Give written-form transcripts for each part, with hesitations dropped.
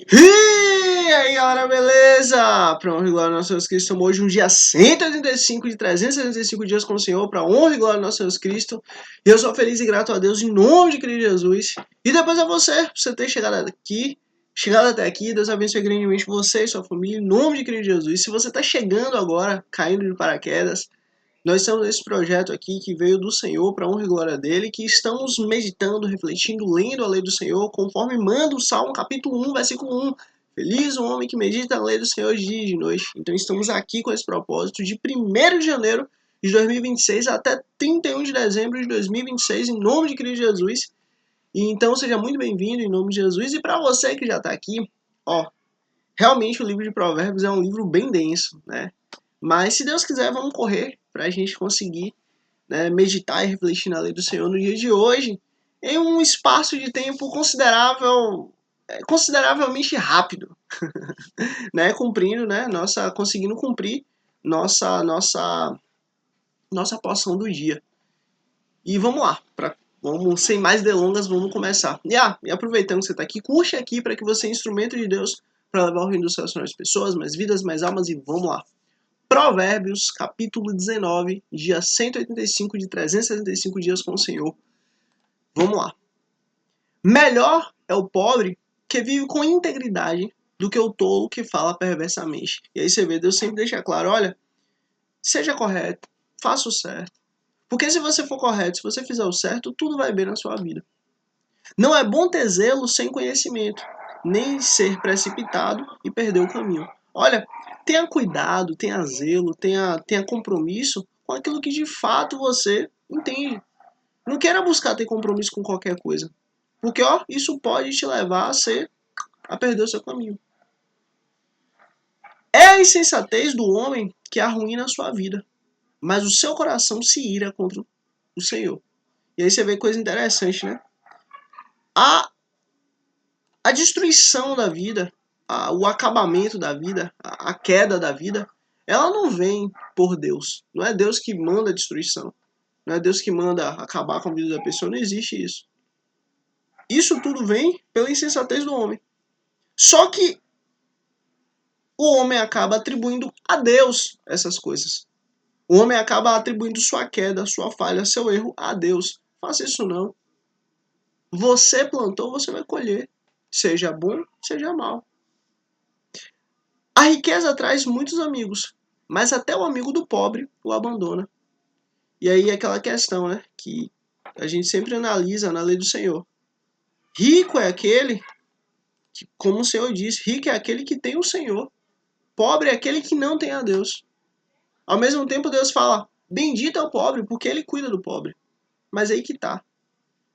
E aí galera, beleza? Para honra e glória do nosso Jesus Cristo, estamos hoje um dia 185 de 365 dias com o Senhor, para honra e glória do nosso Jesus Cristo. E eu sou feliz e grato a Deus em nome de Cristo Jesus. E depois a você, por você ter chegado até aqui. Deus abençoe grandemente você e sua família em nome de Cristo Jesus. E se você está chegando agora, caindo de paraquedas, nós estamos nesse projeto aqui que veio do Senhor para honra e glória dele, que estamos meditando, refletindo, lendo a lei do Senhor, conforme manda o Salmo capítulo 1, versículo 1. Feliz o homem que medita na lei do Senhor de dia e de noite. Então estamos aqui com esse propósito de 1º de janeiro de 2026 até 31 de dezembro de 2026, em nome de Cristo Jesus. E então seja muito bem-vindo em nome de Jesus. E para você que já está aqui, realmente o livro de Provérbios é um livro bem denso, né? Mas se Deus quiser, vamos correr para a gente conseguir, né, meditar e refletir na lei do Senhor no dia de hoje, em um espaço de tempo consideravelmente rápido, né, cumprindo, né, conseguindo cumprir nossa porção do dia. E vamos lá, vamos sem mais delongas, vamos começar. E aproveitando que você está aqui, curte aqui para que você é instrumento de Deus para levar o reino dos céus para mais pessoas, mais vidas, mais almas, e vamos lá. Provérbios, capítulo 19, dia 185 de 365 dias com o Senhor. Vamos lá. Melhor é o pobre que vive com integridade do que o tolo que fala perversamente. E aí você vê, Deus sempre deixa claro, olha, seja correto, faça o certo. Porque se você for correto, se você fizer o certo, tudo vai bem na sua vida. Não é bom ter zelo sem conhecimento, nem ser precipitado e perder o caminho. Olha, tenha cuidado, tenha zelo, tenha compromisso com aquilo que de fato você entende. Não queira buscar ter compromisso com qualquer coisa. Porque, isso pode te levar a perder o seu caminho. É a insensatez do homem que arruína a sua vida, mas o seu coração se ira contra o Senhor. E aí você vê coisa interessante, né? A destruição da vida, o acabamento da vida, a queda da vida, ela não vem por Deus. Não é Deus que manda a destruição. Não é Deus que manda acabar com a vida da pessoa. Não existe isso. Isso tudo vem pela insensatez do homem. Só que o homem acaba atribuindo a Deus essas coisas. O homem acaba atribuindo sua queda, sua falha, seu erro a Deus. Faça isso não. Você plantou, você vai colher. Seja bom, seja mal. A riqueza traz muitos amigos, mas até o amigo do pobre o abandona. E aí é aquela questão, né, que a gente sempre analisa na lei do Senhor. Rico é aquele que, como o Senhor diz, rico é aquele que tem o Senhor. Pobre é aquele que não tem a Deus. Ao mesmo tempo, Deus fala, bendito é o pobre, porque ele cuida do pobre. Mas aí que tá.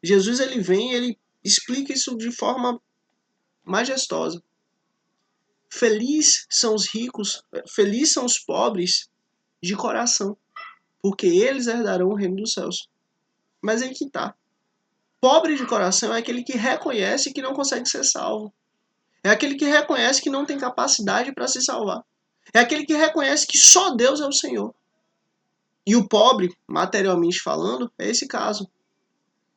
Jesus, ele vem e ele explica isso de forma majestosa. Felizes são os ricos, felizes são os pobres de coração, porque eles herdarão o reino dos céus. Mas aí que tá. Pobre de coração é aquele que reconhece que não consegue ser salvo. É aquele que reconhece que não tem capacidade para se salvar. É aquele que reconhece que só Deus é o Senhor. E o pobre, materialmente falando, é esse caso,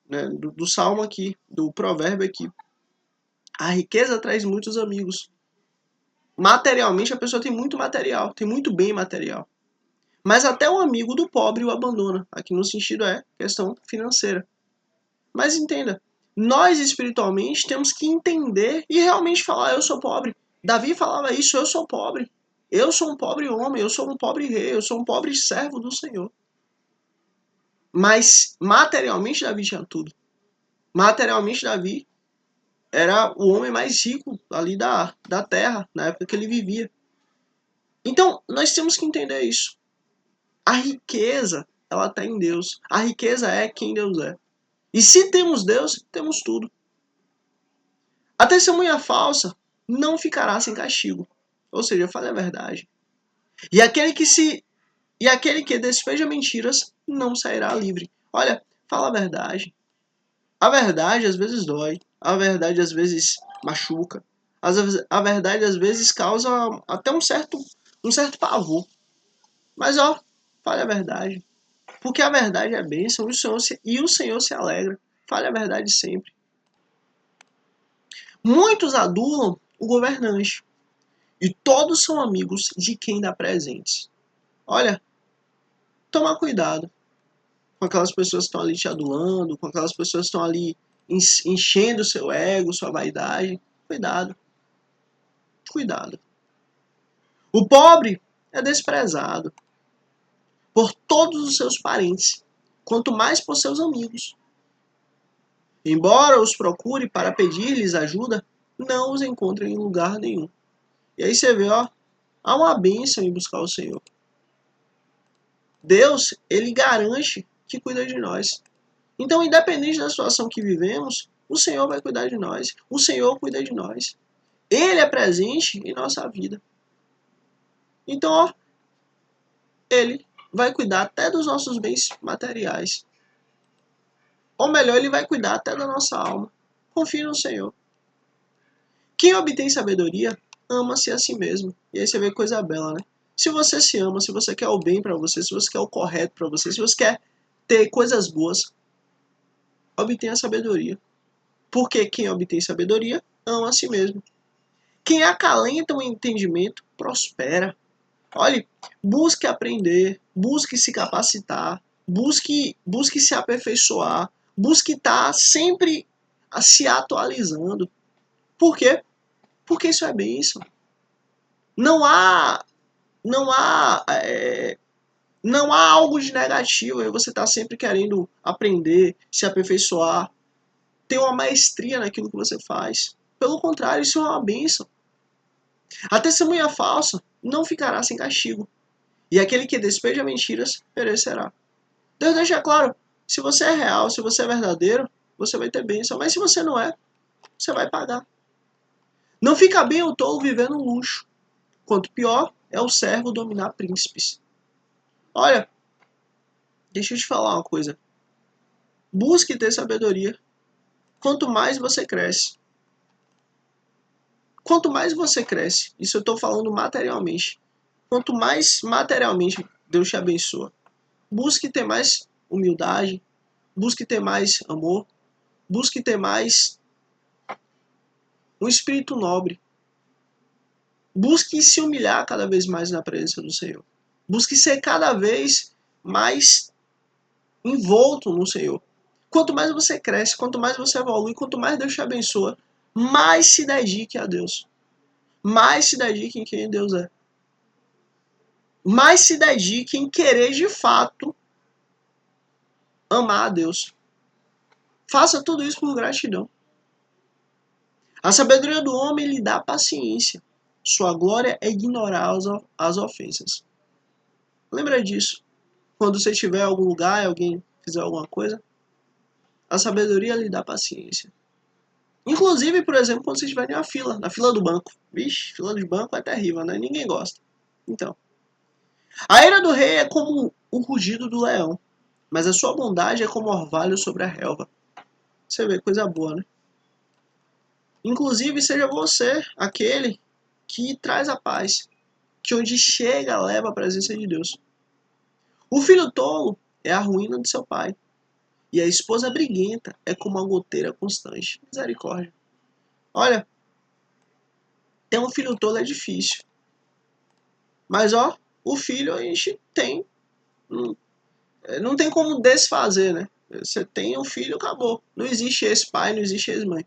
né, do salmo aqui, do provérbio aqui. A riqueza traz muitos amigos. Materialmente, a pessoa tem muito material, tem muito bem material. Mas até o amigo do pobre o abandona. Aqui no sentido é questão financeira. Mas entenda, nós espiritualmente temos que entender e realmente falar, eu sou pobre. Davi falava isso, eu sou pobre. Eu sou um pobre homem, eu sou um pobre rei, eu sou um pobre servo do Senhor. Mas materialmente Davi tinha tudo. Materialmente Davi era o homem mais rico ali da terra, na época que ele vivia. Então, nós temos que entender isso. A riqueza, ela está em Deus. A riqueza é quem Deus é. E se temos Deus, temos tudo. A testemunha falsa não ficará sem castigo. Ou seja, fale a verdade. E aquele que despeja mentiras não sairá livre. Olha, fala a verdade. A verdade às vezes dói. A verdade às vezes machuca. A verdade às vezes causa até um certo pavor. Mas fale a verdade. Porque a verdade é bênção e o Senhor se alegra. Fale a verdade sempre. Muitos adulam o governante. E todos são amigos de quem dá presentes. Olha, toma cuidado com aquelas pessoas que estão ali te adulando, com aquelas pessoas que estão ali enchendo o seu ego, sua vaidade. Cuidado, cuidado. O pobre é desprezado por todos os seus parentes, quanto mais por seus amigos. Embora os procure para pedir-lhes ajuda, não os encontre em lugar nenhum. E aí você vê, ó, há uma bênção em buscar o Senhor. Deus, ele garante que cuida de nós. Então, independente da situação que vivemos, o Senhor vai cuidar de nós. O Senhor cuida de nós. Ele é presente em nossa vida. Então, ó, ele vai cuidar até dos nossos bens materiais. Ou melhor, ele vai cuidar até da nossa alma. Confie no Senhor. Quem obtém sabedoria, ama-se a si mesmo. E aí você vê coisa bela, né? Se você se ama, se você quer o bem para você, se você quer o correto para você, se você quer ter coisas boas, obtenha sabedoria. Porque quem obtém sabedoria, ama a si mesmo. Quem acalenta o entendimento, prospera. Olhe, busque aprender, busque se capacitar, busque se aperfeiçoar, busque estar sempre se atualizando. Por quê? Porque isso é bênção. Não há, não há, não há algo de negativo em você estar sempre querendo aprender, se aperfeiçoar, ter uma maestria naquilo que você faz. Pelo contrário, isso é uma bênção. A testemunha falsa não ficará sem castigo, e aquele que despeja mentiras perecerá. Deus deixa claro, se você é real, se você é verdadeiro, você vai ter bênção, mas se você não é, você vai pagar. Não fica bem o tolo vivendo luxo, quanto pior é o servo dominar príncipes. Olha, deixa eu te falar uma coisa. Busque ter sabedoria. Quanto mais você cresce. Quanto mais você cresce, isso eu estou falando materialmente. Quanto mais materialmente Deus te abençoa, busque ter mais humildade, busque ter mais amor, busque ter mais um espírito nobre. Busque se humilhar cada vez mais na presença do Senhor. Busque ser cada vez mais envolto no Senhor. Quanto mais você cresce, quanto mais você evolui, quanto mais Deus te abençoa, mais se dedique a Deus. Mais se dedique em quem Deus é. Mais se dedique em querer de fato amar a Deus. Faça tudo isso por gratidão. A sabedoria do homem lhe dá paciência. Sua glória é ignorar as ofensas. Lembra disso. Quando você estiver em algum lugar e alguém fizer alguma coisa, a sabedoria lhe dá paciência. Inclusive, por exemplo, quando você estiver em uma fila, na fila do banco. Vixe, fila de banco é terrível, né? Ninguém gosta. Então, a ira do rei é como o rugido do leão, mas a sua bondade é como orvalho sobre a relva. Você vê, coisa boa, né? Inclusive, seja você aquele que traz a paz, que onde chega leva a presença de Deus. O filho tolo é a ruína de seu pai, e a esposa briguenta é como uma goteira constante. Misericórdia. Olha, ter um filho tolo é difícil. Mas, ó, o filho a gente tem. Não tem como desfazer, né? Você tem um filho, acabou. Não existe ex-pai, não existe ex-mãe.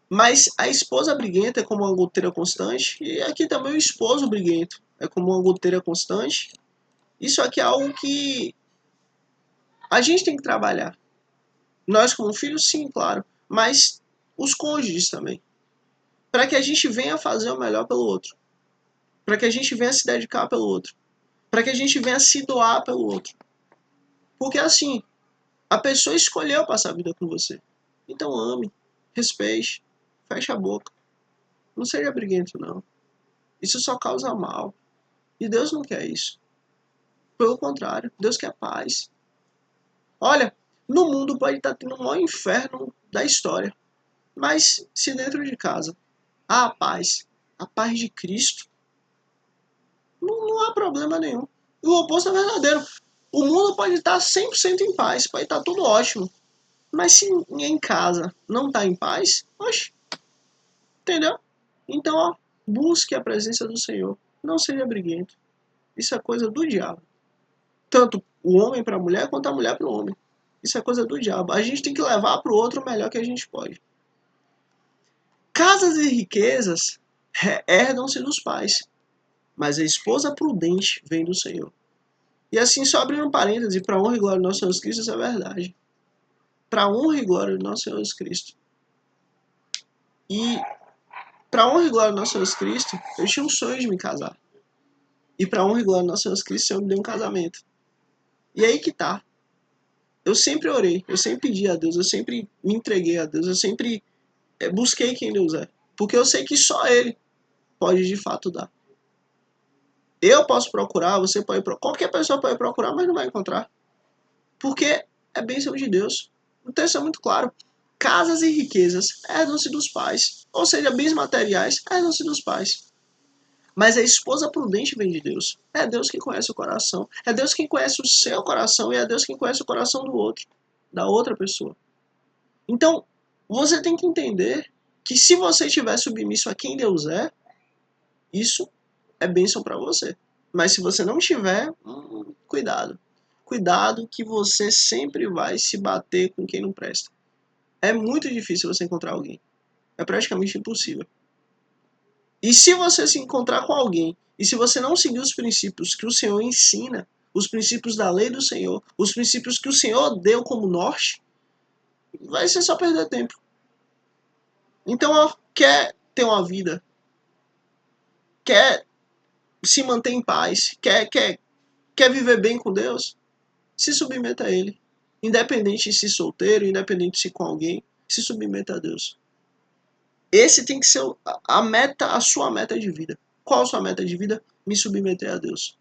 Mas a esposa briguenta é como uma goteira constante. E aqui também o esposo briguento é como uma goteira constante. Isso aqui é algo que a gente tem que trabalhar. Nós como filhos, sim, claro. Mas os cônjuges também. Para que a gente venha fazer o melhor pelo outro. Para que a gente venha se dedicar pelo outro. Para que a gente venha se doar pelo outro. Porque assim, a pessoa escolheu passar a vida com você. Então ame, respeite, feche a boca. Não seja briguento, não. Isso só causa mal. E Deus não quer isso. Pelo contrário, Deus quer paz. Olha, no mundo pode estar tendo o maior inferno da história. Mas se dentro de casa há a paz de Cristo, não há problema nenhum. E o oposto é verdadeiro. O mundo pode estar 100% em paz, pode estar tudo ótimo. Mas se em casa não está em paz, oxe, Entendeu? Então, ó, busque a presença do Senhor. Não seja briguento. Isso é coisa do diabo. Tanto o homem para a mulher, quanto a mulher para o homem. Isso é coisa do diabo. A gente tem que levar para o outro o melhor que a gente pode. Casas e riquezas herdam-se dos pais, mas a esposa prudente vem do Senhor. E assim, só abrindo um parêntese, para honra e glória do nosso Senhor Jesus Cristo, isso é verdade. Para honra e glória do nosso Senhor Jesus Cristo. E para honra e glória do nosso Senhor Jesus Cristo, eu tinha um sonho de me casar. E para honra e glória do nosso Senhor Jesus Cristo, o Senhor me deu um casamento. E aí que tá. Eu sempre orei, eu sempre pedi a Deus, eu sempre me entreguei a Deus, eu sempre busquei quem Deus é. Porque eu sei que só Ele pode de fato dar. Eu posso procurar, você pode procurar, qualquer pessoa pode procurar, mas não vai encontrar. Porque é bênção de Deus. O texto é muito claro. Casas e riquezas herdam-se dos pais. Ou seja, bens materiais herdam-se dos pais. Mas a esposa prudente vem de Deus. É Deus quem conhece o coração. É Deus quem conhece o seu coração e é Deus quem conhece o coração do outro, da outra pessoa. Então, você tem que entender que se você estiver submisso a quem Deus é, isso é bênção para você. Mas se você não tiver, cuidado. Cuidado que você sempre vai se bater com quem não presta. É muito difícil você encontrar alguém. É praticamente impossível. E se você se encontrar com alguém, e se você não seguir os princípios que o Senhor ensina, os princípios da lei do Senhor, os princípios que o Senhor deu como norte, vai ser só perder tempo. Então, ó, quer ter uma vida, quer se manter em paz, quer viver bem com Deus, se submeta a Ele. Independente de se solteiro, independente de se com alguém, se submeta a Deus. Esse tem que ser a meta, a sua meta de vida. Qual a sua meta de vida? Me submeter a Deus.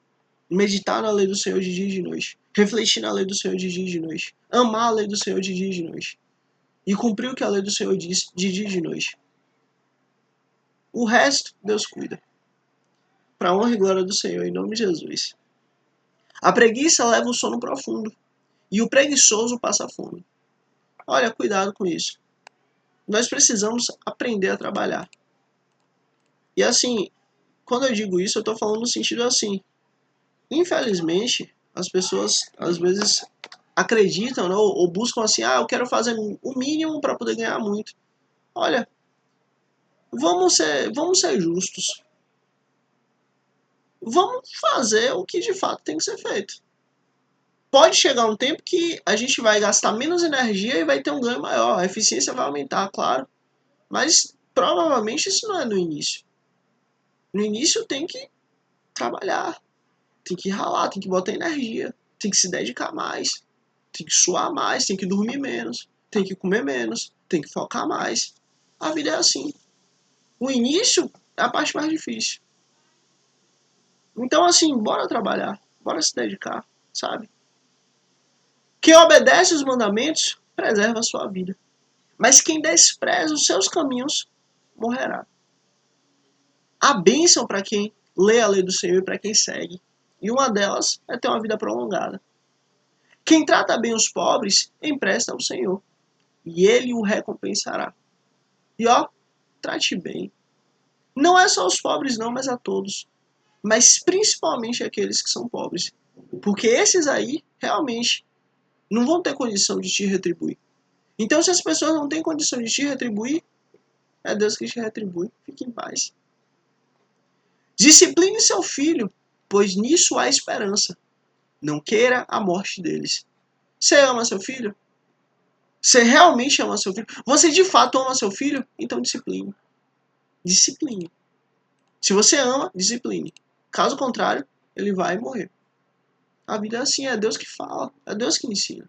Meditar na lei do Senhor de dia e de noite. Refletir na lei do Senhor de dia e de noite. Amar a lei do Senhor de dia e de noite. E cumprir o que a lei do Senhor diz de dia e de noite. O resto, Deus cuida. Para a honra e glória do Senhor, em nome de Jesus. A preguiça leva o sono profundo. E o preguiçoso passa fome. Olha, cuidado com isso. Nós precisamos aprender a trabalhar. E assim, quando eu digo isso, eu estou falando no sentido assim. Infelizmente, as pessoas às vezes acreditam, né, ou buscam assim, eu quero fazer o mínimo para poder ganhar muito. Olha, vamos ser justos. Vamos fazer o que de fato tem que ser feito. Pode chegar um tempo que a gente vai gastar menos energia e vai ter um ganho maior. A eficiência vai aumentar, claro. Mas provavelmente isso não é no início. No início tem que trabalhar, tem que ralar, tem que botar energia, tem que se dedicar mais, tem que suar mais, tem que dormir menos, tem que comer menos, tem que focar mais. A vida é assim. O início é a parte mais difícil. Então, assim, bora trabalhar, bora se dedicar, sabe? Quem obedece os mandamentos preserva a sua vida. Mas quem despreza os seus caminhos morrerá. Há bênção para quem lê a lei do Senhor e para quem segue. E uma delas é ter uma vida prolongada. Quem trata bem os pobres, empresta ao Senhor. E Ele o recompensará. E ó, trate bem. Não é só os pobres não, mas a todos. Mas principalmente aqueles que são pobres. Porque esses aí, realmente, não vão ter condição de te retribuir. Então, se as pessoas não têm condição de te retribuir, é Deus que te retribui. Fique em paz. Discipline seu filho, pois nisso há esperança. Não queira a morte deles. Você ama seu filho? Você realmente ama seu filho? Você de fato ama seu filho? Então discipline. Discipline. Se você ama, discipline. Caso contrário, ele vai morrer. A vida é assim, é Deus que fala, é Deus que ensina.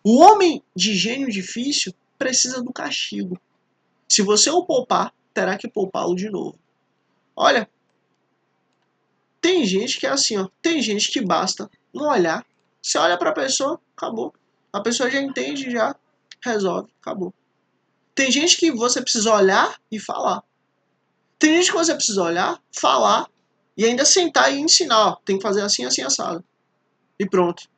O homem de gênio difícil precisa do castigo. Se você o poupar, terá que poupá-lo de novo. Olha, tem gente que é assim, ó. Tem gente que basta não olhar. Você olha pra pessoa, acabou. A pessoa já entende, já resolve, acabou. Tem gente que você precisa olhar e falar. Tem gente que você precisa olhar, falar e ainda sentar e ensinar. Ó, tem que fazer assim, assim, assado. E pronto.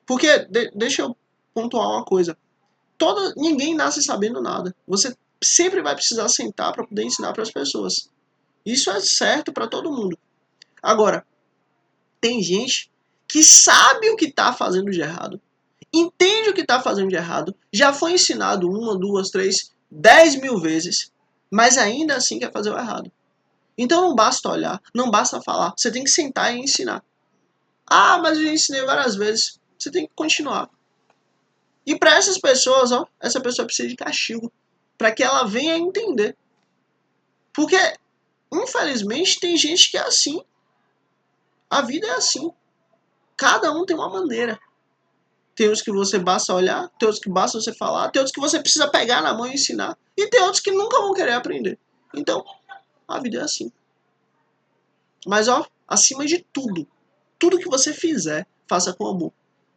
Porque, deixa eu pontuar uma coisa. Ninguém nasce sabendo nada. Você sempre vai precisar sentar para poder ensinar para as pessoas. Isso é certo para todo mundo. Agora, tem gente que sabe o que está fazendo de errado, entende o que está fazendo de errado, já foi ensinado 1, 2, 3, 10 mil vezes, mas ainda assim quer fazer o errado. Então não basta olhar, não basta falar, você tem que sentar e ensinar. Ah, mas eu já ensinei várias vezes. Você tem que continuar. E para essas pessoas, ó, essa pessoa precisa de castigo, para que ela venha entender. Porque, infelizmente, tem gente que é assim. A vida é assim. Cada um tem uma maneira. Tem uns que você basta olhar, tem outros que basta você falar, tem outros que você precisa pegar na mão e ensinar. E tem outros que nunca vão querer aprender. Então, a vida é assim. Mas, ó, acima de tudo, tudo que você fizer, faça com amor.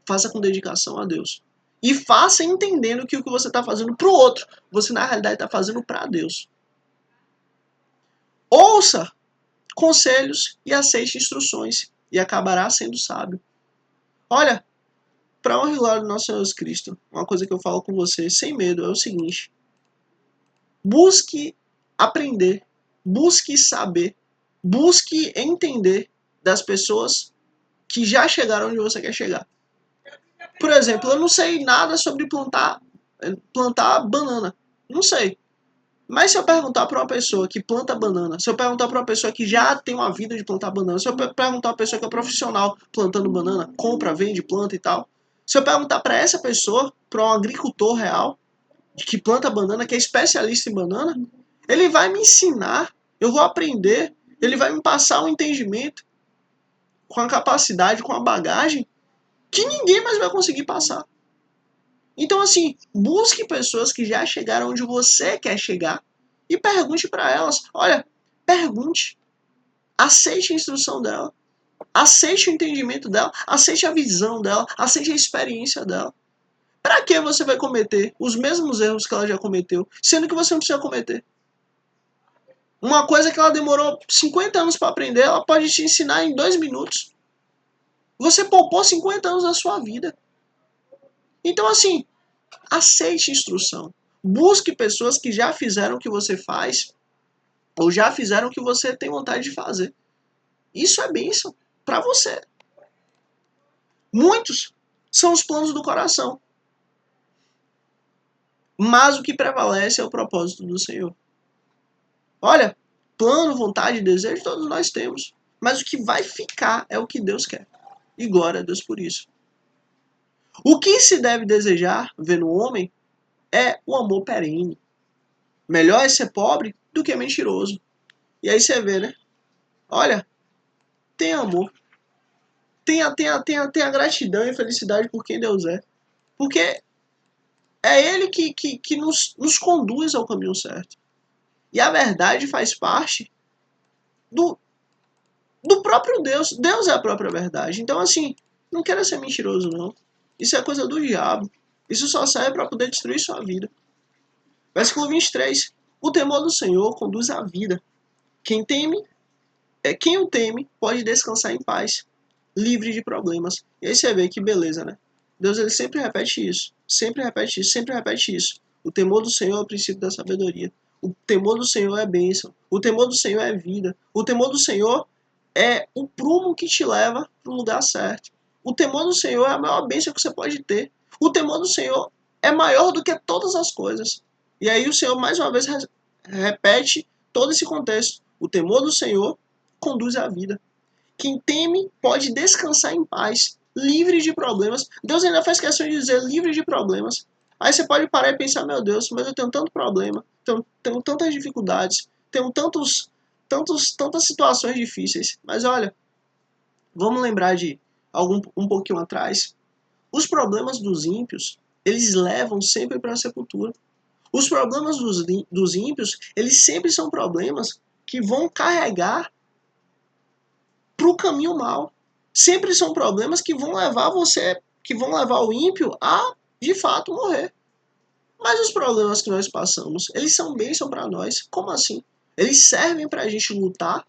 Faça com dedicação a Deus. E faça entendendo que o que você está fazendo para o outro, você na realidade está fazendo para Deus. Ouça conselhos e aceite instruções e acabará sendo sábio. Olha, para honra e glória do nosso Senhor Jesus Cristo, uma coisa que eu falo com você sem medo é o seguinte: busque aprender, busque saber, busque entender das pessoas que já chegaram onde você quer chegar. Por exemplo, eu não sei nada sobre plantar banana. Não sei. Mas se eu perguntar para uma pessoa que planta banana, se eu perguntar para uma pessoa que já tem uma vida de plantar banana, se eu perguntar para uma pessoa que é profissional plantando banana, compra, vende, planta e tal, se eu perguntar para essa pessoa, para um agricultor real, que planta banana, que é especialista em banana, ele vai me ensinar, eu vou aprender, ele vai me passar um entendimento com a capacidade, com a bagagem que ninguém mais vai conseguir passar. Então, assim, busque pessoas que já chegaram onde você quer chegar e pergunte para elas. Olha, pergunte. Aceite a instrução dela. Aceite o entendimento dela. Aceite a visão dela. Aceite a experiência dela. Para que você vai cometer os mesmos erros que ela já cometeu, sendo que você não precisa cometer? Uma coisa que ela demorou 50 anos para aprender, ela pode te ensinar em 2 minutos. Você poupou 50 anos da sua vida. Então, assim, aceite instrução. Busque pessoas que já fizeram o que você faz ou já fizeram o que você tem vontade de fazer. Isso é bênção para você. Muitos são os planos do coração. Mas o que prevalece é o propósito do Senhor. Olha, plano, vontade, desejo, todos nós temos. Mas o que vai ficar é o que Deus quer. E glória a Deus por isso. O que se deve desejar, ver no homem, é o amor perene. Melhor é ser pobre do que mentiroso. E aí você vê, né? Olha, tenha amor. Tenha gratidão e felicidade por quem Deus é. Porque é Ele que nos conduz ao caminho certo. E a verdade faz parte do próprio Deus. Deus é a própria verdade. Então, assim, não queira ser mentiroso, não. Isso é coisa do diabo. Isso só serve para poder destruir sua vida. Versículo 23. O temor do Senhor conduz à vida. Quem o teme pode descansar em paz, livre de problemas. E aí você vê que beleza, né? Deus ele sempre repete isso. Sempre repete isso, sempre repete isso. O temor do Senhor é o princípio da sabedoria. O temor do Senhor é bênção. O temor do Senhor é vida. O temor do Senhor é o prumo que te leva para o lugar certo. O temor do Senhor é a maior bênção que você pode ter. O temor do Senhor é maior do que todas as coisas. E aí o Senhor mais uma vez repete todo esse contexto. O temor do Senhor conduz à vida. Quem teme pode descansar em paz, livre de problemas. Deus ainda faz questão de dizer livre de problemas. Aí você pode parar e pensar, meu Deus, mas eu tenho tanto problema, tenho tantas dificuldades, tenho tantas situações difíceis. Mas olha, vamos lembrar de um pouquinho atrás. Os problemas dos ímpios, eles levam sempre para a sepultura. Os problemas dos ímpios, eles sempre são problemas que vão carregar para o caminho mal. Sempre são problemas que vão levar o ímpio a, de fato, morrer. Mas os problemas que nós passamos, eles são bênção para nós. Como assim? Eles servem para a gente lutar,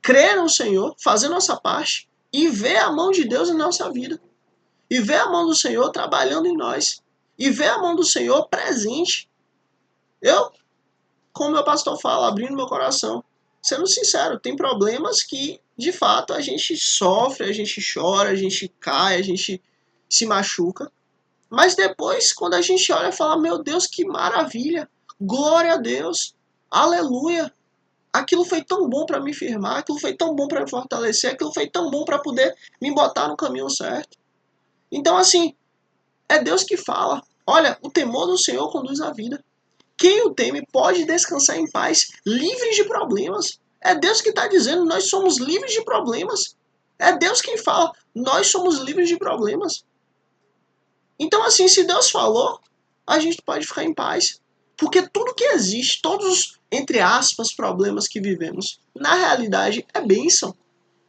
crer no Senhor, fazer nossa parte e ver a mão de Deus em nossa vida. E ver a mão do Senhor trabalhando em nós. E ver a mão do Senhor presente. Eu como meu pastor fala, abrindo meu coração. Sendo sincero, tem problemas que, de fato, a gente sofre, a gente chora, a gente cai, a gente se machuca. Mas depois, quando a gente olha e fala, meu Deus, que maravilha, glória a Deus, aleluia, aquilo foi tão bom para me firmar, aquilo foi tão bom para me fortalecer, aquilo foi tão bom para poder me botar no caminho certo. Então, assim, é Deus que fala. Olha, o temor do Senhor conduz a vida. Quem o teme pode descansar em paz, livre de problemas. É Deus que está dizendo, nós somos livres de problemas. É Deus quem fala, nós somos livres de problemas. Então, assim, se Deus falou, a gente pode ficar em paz. Porque tudo que existe, todos os, entre aspas, problemas que vivemos, na realidade é bênção.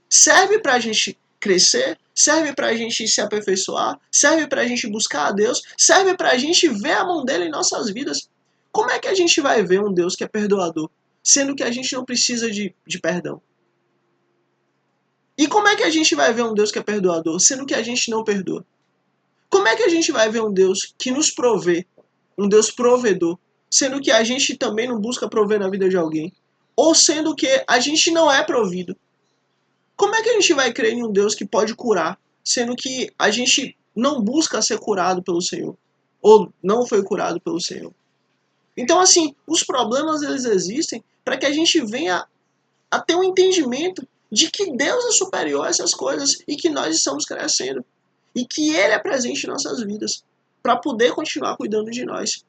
Serve para a gente crescer, serve para a gente se aperfeiçoar, serve para a gente buscar a Deus, serve para a gente ver a mão dele em nossas vidas. Como é que a gente vai ver um Deus que é perdoador, sendo que a gente não precisa de perdão? E como é que a gente vai ver um Deus que é perdoador, sendo que a gente não perdoa? Como é que a gente vai ver um Deus que nos provê, um Deus provedor, sendo que a gente também não busca prover na vida de alguém? Ou sendo que a gente não é provido? Como é que a gente vai crer em um Deus que pode curar, sendo que a gente não busca ser curado pelo Senhor? Ou não foi curado pelo Senhor? Então, assim, os problemas eles existem para que a gente venha a ter um entendimento de que Deus é superior a essas coisas e que nós estamos crescendo. E que Ele é presente em nossas vidas para poder continuar cuidando de nós.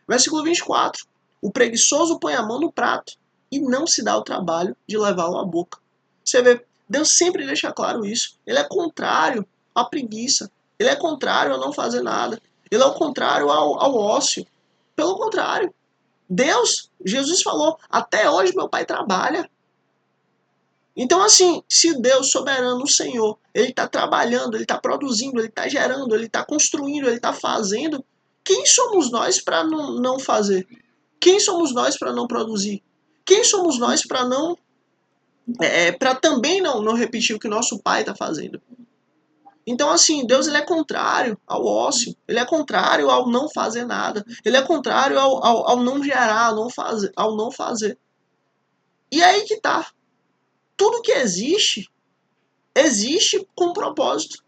Versículo 24. O preguiçoso põe a mão no prato e não se dá o trabalho de levá-lo à boca. Você vê, Deus sempre deixa claro isso. Ele é contrário à preguiça. Ele é contrário a não fazer nada. Ele é o contrário ao ócio. Pelo contrário. Deus, Jesus falou, até hoje meu pai trabalha. Então, assim, se Deus, soberano, o Senhor, Ele está trabalhando, Ele está produzindo, Ele está gerando, Ele está construindo, Ele está fazendo, quem somos nós para não fazer? Quem somos nós para não produzir? Quem somos nós para não para também não repetir o que nosso pai está fazendo? Então, assim, Deus ele é contrário ao ócio, Ele é contrário ao não fazer nada, Ele é contrário ao não gerar, ao não fazer. E aí que tá. Tudo que existe com um propósito.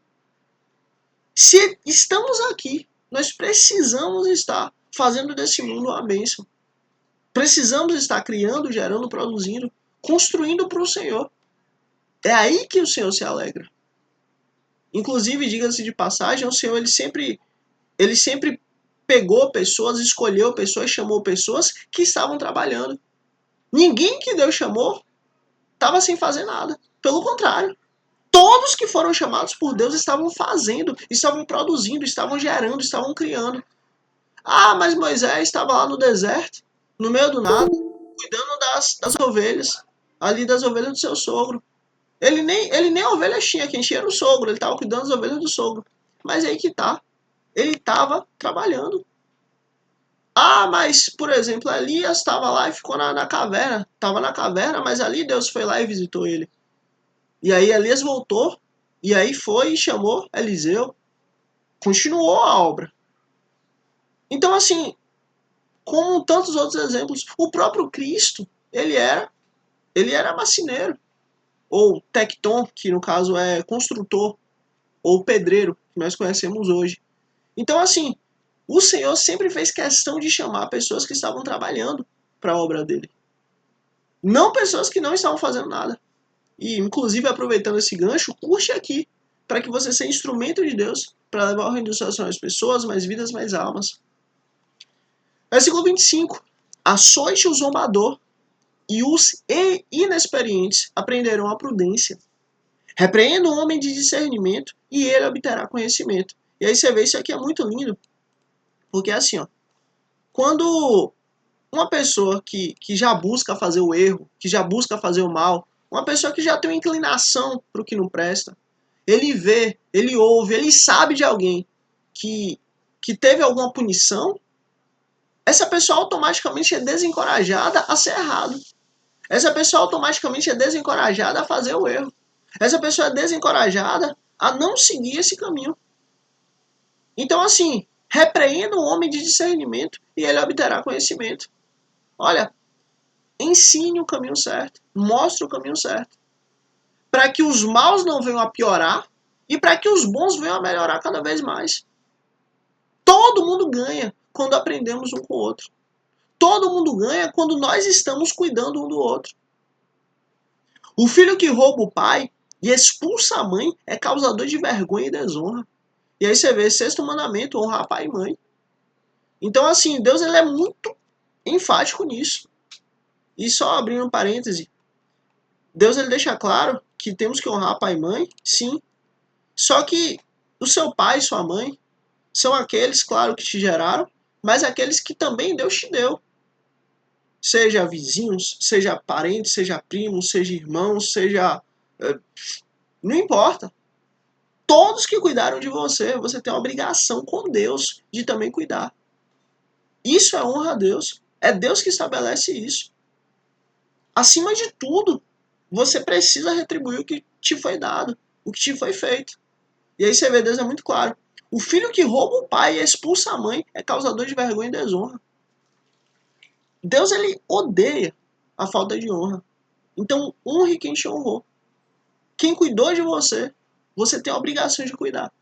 Se estamos aqui, nós precisamos estar fazendo desse mundo uma bênção. Precisamos estar criando, gerando, produzindo, construindo para o Senhor. É aí que o Senhor se alegra. Inclusive, diga-se de passagem, o Senhor ele sempre pegou pessoas, escolheu pessoas, chamou pessoas que estavam trabalhando. Ninguém que Deus chamou estava sem fazer nada. Pelo contrário. Todos que foram chamados por Deus estavam fazendo, estavam produzindo, estavam gerando, estavam criando. Ah, mas Moisés estava lá no deserto, no meio do nada, cuidando das ovelhas, ali das ovelhas do seu sogro. Ele nem ovelhas tinha, quem tinha era o sogro, ele estava cuidando das ovelhas do sogro. Mas aí que tá, ele estava trabalhando. Ah, mas, por exemplo, Elias estava lá e ficou na caverna. Estava na caverna, mas ali Deus foi lá e visitou ele. E aí Elias voltou, e aí foi e chamou Eliseu, continuou a obra. Então, assim, como tantos outros exemplos, o próprio Cristo, ele era marceneiro, ou tecton, que no caso é construtor, ou pedreiro, que nós conhecemos hoje. Então, assim, o Senhor sempre fez questão de chamar pessoas que estavam trabalhando para a obra dele. Não pessoas que não estavam fazendo nada. E, inclusive, aproveitando esse gancho, curte aqui, para que você seja instrumento de Deus para levar o reino dos céus às pessoas, mais vidas, mais almas. Versículo 25. Açoite o zombador, e os inexperientes aprenderão a prudência. Repreenda o homem de discernimento, e ele obterá conhecimento. E aí você vê, isso aqui é muito lindo, porque é assim, ó, quando uma pessoa que já busca fazer o erro, que já busca fazer o mal, uma pessoa que já tem uma inclinação para o que não presta, ele vê, ele ouve, ele sabe de alguém que teve alguma punição, essa pessoa automaticamente é desencorajada a ser errado. Essa pessoa automaticamente é desencorajada a fazer o erro. Essa pessoa é desencorajada a não seguir esse caminho. Então, assim, repreenda o homem de discernimento e ele obterá conhecimento. Olha, ensine o caminho certo, mostre o caminho certo, para que os maus não venham a piorar e para que os bons venham a melhorar cada vez mais. Todo mundo ganha quando aprendemos um com o outro. Todo mundo ganha quando nós estamos cuidando um do outro. O filho que rouba o pai e expulsa a mãe é causador de vergonha e desonra. E aí você vê, sexto mandamento, honrar pai e mãe. Então, assim, Deus ele é muito enfático nisso. E só abrindo um parêntese, Deus ele deixa claro que temos que honrar pai e mãe, sim. Só que o seu pai e sua mãe são aqueles, claro, que te geraram, mas aqueles que também Deus te deu. Seja vizinhos, seja parentes, seja primos, seja irmãos, seja... não importa. Todos que cuidaram de você, você tem a obrigação com Deus de também cuidar. Isso é honra a Deus. É Deus que estabelece isso. Acima de tudo, você precisa retribuir o que te foi dado, o que te foi feito. E aí você vê, Deus é muito claro. O filho que rouba o pai e expulsa a mãe é causador de vergonha e desonra. Deus ele odeia a falta de honra. Então honre quem te honrou. Quem cuidou de você, você tem a obrigação de cuidar.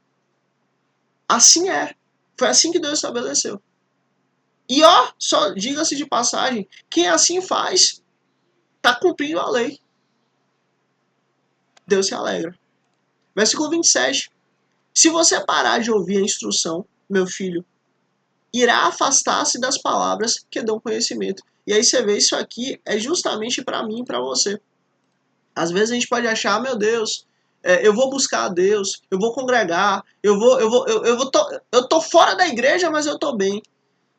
Assim é. Foi assim que Deus estabeleceu. E ó, só diga-se de passagem, quem assim faz, está cumprindo a lei. Deus se alegra. Versículo 27. Se você parar de ouvir a instrução, meu filho, irá afastar-se das palavras que dão conhecimento. E aí você vê, isso aqui é justamente para mim e para você. Às vezes a gente pode achar, meu Deus, eu vou buscar a Deus, eu vou congregar, eu tô fora da igreja, mas eu tô bem.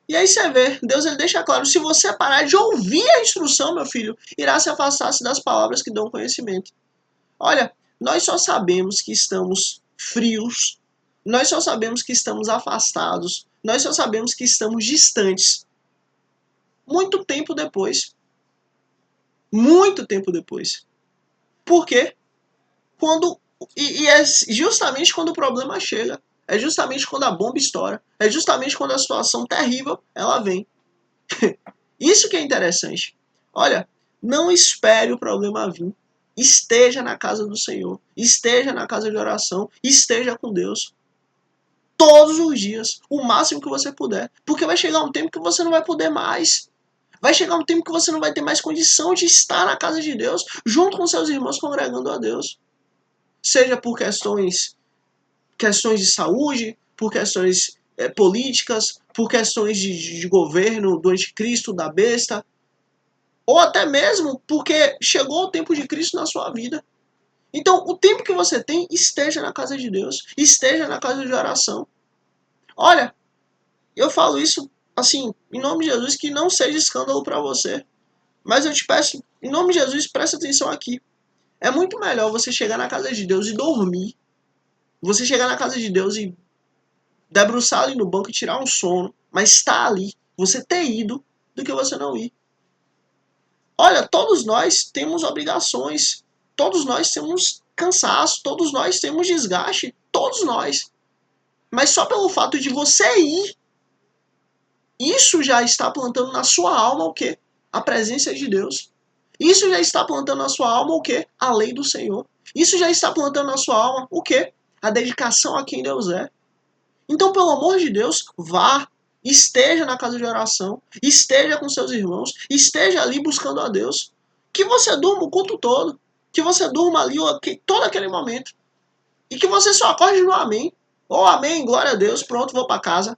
E aí você vê, Deus ele deixa claro, se você parar de ouvir a instrução, meu filho, irá se afastar-se das palavras que dão conhecimento. Olha, nós só sabemos que estamos frios, nós só sabemos que estamos afastados, nós só sabemos que estamos distantes. Muito tempo depois. Muito tempo depois. Por quê? E é justamente quando o problema chega. É justamente quando a bomba estoura. É justamente quando a situação terrível ela vem. Isso que é interessante. Olha, não espere o problema vir. Esteja na casa do Senhor. Esteja na casa de oração. Esteja com Deus. Todos os dias. O máximo que você puder. Porque vai chegar um tempo que você não vai poder mais. Vai chegar um tempo que você não vai ter mais condição de estar na casa de Deus, junto com seus irmãos congregando a Deus. Seja por questões de saúde, por questões políticas, por questões de governo, do anticristo, da besta, ou até mesmo porque chegou o tempo de Cristo na sua vida. Então, o tempo que você tem, esteja na casa de Deus, esteja na casa de oração. Olha, eu falo isso, assim, em nome de Jesus, que não seja escândalo para você. Mas eu te peço, em nome de Jesus, presta atenção aqui. É muito melhor você chegar na casa de Deus e dormir. Você chegar na casa de Deus e debruçar ali no banco e tirar um sono. Mas estar ali, você ter ido, do que você não ir. Olha, todos nós temos obrigações. Todos nós temos cansaço. Todos nós temos desgaste. Todos nós. Mas só pelo fato de você ir, isso já está plantando na sua alma o quê? A presença de Deus. Isso já está plantando na sua alma o quê? A lei do Senhor. Isso já está plantando na sua alma o quê? A dedicação a quem Deus é. Então, pelo amor de Deus, vá, esteja na casa de oração, esteja com seus irmãos, esteja ali buscando a Deus. Que você durma o culto todo, que você durma ali todo aquele momento. E que você só acorde no amém. Ou amém, glória a Deus, pronto, vou para casa.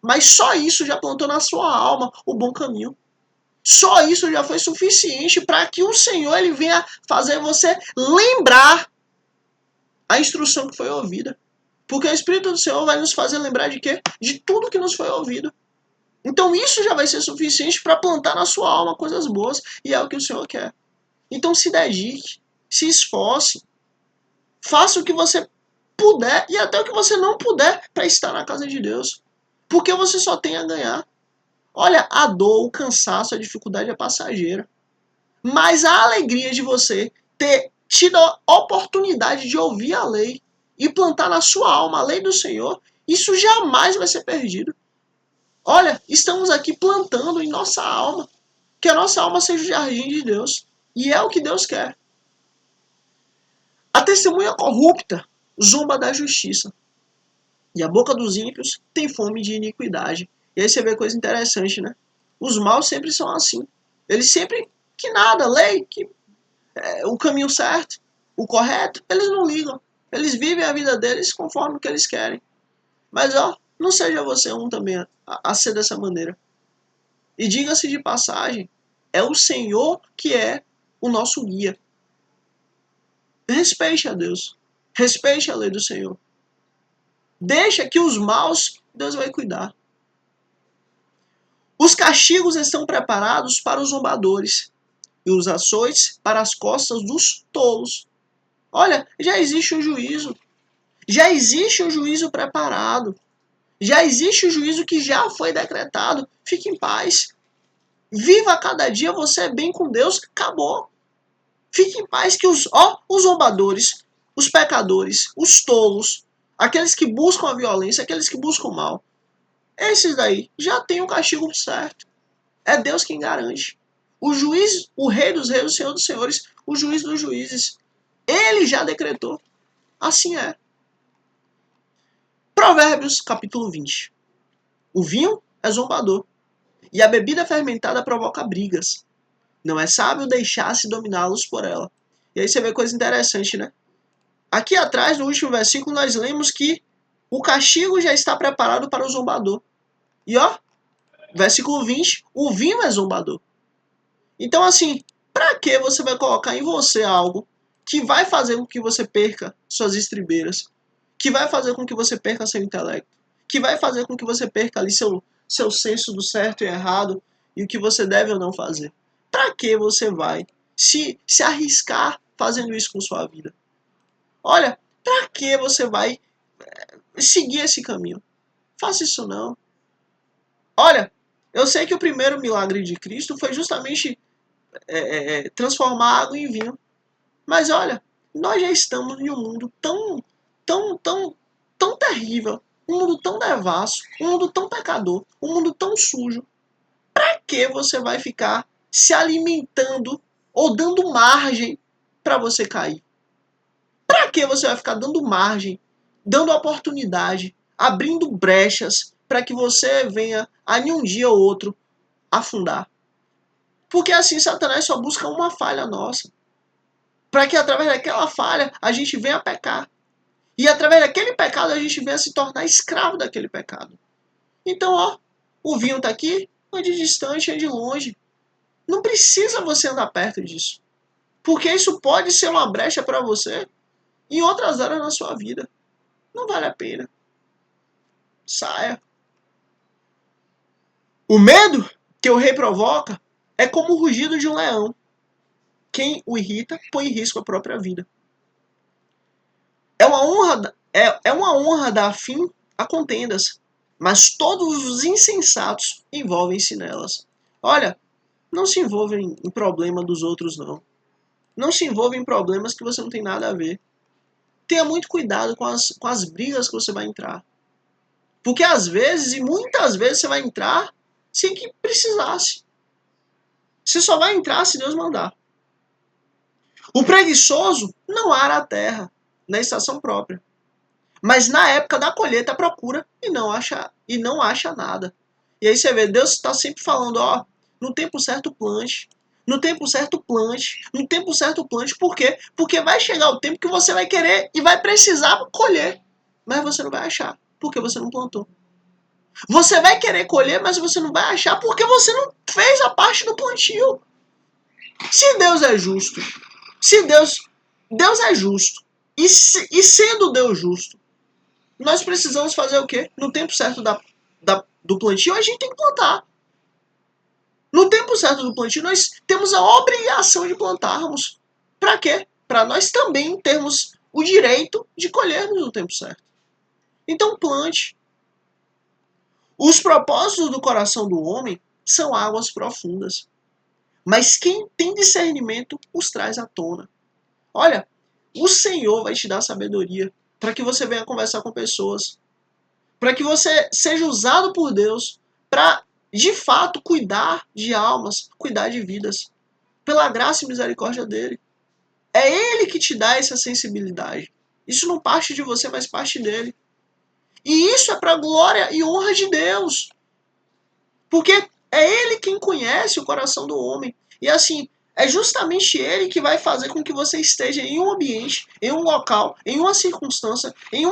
Mas só isso já plantou na sua alma o bom caminho. Só isso já foi suficiente para que o Senhor ele venha fazer você lembrar a instrução que foi ouvida. Porque o Espírito do Senhor vai nos fazer lembrar de quê? De tudo que nos foi ouvido. Então isso já vai ser suficiente para plantar na sua alma coisas boas. E é o que o Senhor quer. Então se dedique, se esforce, faça o que você puder e até o que você não puder para estar na casa de Deus. Porque você só tem a ganhar. Olha, a dor, o cansaço, a dificuldade é passageira. Mas a alegria de você ter tido a oportunidade de ouvir a lei e plantar na sua alma a lei do Senhor, isso jamais vai ser perdido. Olha, estamos aqui plantando em nossa alma. Que a nossa alma seja o jardim de Deus. E é o que Deus quer. A testemunha corrupta zomba da justiça. E a boca dos ímpios tem fome de iniquidade. E aí você vê coisa interessante, né? Os maus sempre são assim. Eles sempre, que nada, lei, que o caminho certo, o correto, eles não ligam. Eles vivem a vida deles conforme o que eles querem. Mas ó, não seja você um também a ser dessa maneira. E diga-se de passagem, é o Senhor que é o nosso guia. Respeite a Deus. Respeite a lei do Senhor. Deixa que os maus, Deus vai cuidar. Os castigos estão preparados para os zombadores e os açoites para as costas dos tolos. Olha, já existe um juízo. Já existe um juízo preparado. Já existe um juízo que já foi decretado. Fique em paz. Viva cada dia você bem com Deus. Acabou. Fique em paz que os zombadores, os pecadores, os tolos, aqueles que buscam a violência, aqueles que buscam o mal, esses daí já tem o castigo certo. É Deus quem garante. O juiz, o rei dos reis, o senhor dos senhores, o juiz dos juízes, ele já decretou. Assim é. Provérbios capítulo 20. O vinho é zombador e a bebida fermentada provoca brigas. Não é sábio deixar-se dominá-los por ela. E aí você vê coisa interessante, né? Aqui atrás, no último versículo, nós lemos que o castigo já está preparado para o zombador. E ó, versículo 20, o vinho é zombador. Então assim, para que você vai colocar em você algo que vai fazer com que você perca suas estribeiras, que vai fazer com que você perca seu intelecto, que vai fazer com que você perca ali seu senso do certo e errado e o que você deve ou não fazer? Para que você vai se arriscar fazendo isso com sua vida? Olha, para que você vai seguir esse caminho? Faça isso não. Olha, eu sei que o primeiro milagre de Cristo foi justamente transformar água em vinho. Mas olha, nós já estamos em um mundo tão terrível, um mundo tão devasso, um mundo tão pecador, um mundo tão sujo. Para que você vai ficar se alimentando ou dando margem para você cair? Para que você vai ficar dando margem, dando oportunidade, abrindo brechas para que você venha a em um dia ou outro afundar? Porque assim Satanás só busca uma falha nossa. Para que através daquela falha a gente venha a pecar. E através daquele pecado a gente venha a se tornar escravo daquele pecado. Então, ó, o vinho está aqui, ande distante, ande longe. Não precisa você andar perto disso. Porque isso pode ser uma brecha para você em outras áreas na sua vida. Não vale a pena. Saia. O medo que o rei provoca é como o rugido de um leão. Quem o irrita põe em risco a própria vida. É uma honra dar fim a contendas, mas todos os insensatos envolvem-se nelas. Olha, não se envolvem em problema dos outros, não. Não se envolva em problemas que você não tem nada a ver. Tenha muito cuidado com as brigas que você vai entrar. Porque às vezes, e muitas vezes, você vai entrar sem que precisasse. Você só vai entrar se Deus mandar. O preguiçoso não ara a terra na estação própria. Mas na época da colheita procura e não acha nada. E aí você vê, Deus está sempre falando, ó, no tempo certo plante. No tempo certo plante. No tempo certo plante. Por quê? Porque vai chegar o tempo que você vai querer e vai precisar colher. Mas você não vai achar, porque você não plantou. Você vai querer colher, mas você não vai achar porque você não fez a parte do plantio. Se Deus é justo, se Deus é justo, e sendo Deus justo, nós precisamos fazer o quê? No tempo certo do plantio, a gente tem que plantar. No tempo certo do plantio, nós temos a obrigação de plantarmos. Para quê? Para nós também termos o direito de colhermos no tempo certo. Então plante. Os propósitos do coração do homem são águas profundas. Mas quem tem discernimento os traz à tona. Olha, o Senhor vai te dar sabedoria para que você venha conversar com pessoas. Para que você seja usado por Deus para de fato, cuidar de almas, cuidar de vidas, pela graça e misericórdia dele. É ele que te dá essa sensibilidade. Isso não parte de você, mas parte dele. E isso é para a glória e honra de Deus. Porque é ele quem conhece o coração do homem. E assim, é justamente ele que vai fazer com que você esteja em um ambiente, em um local, em uma circunstância, em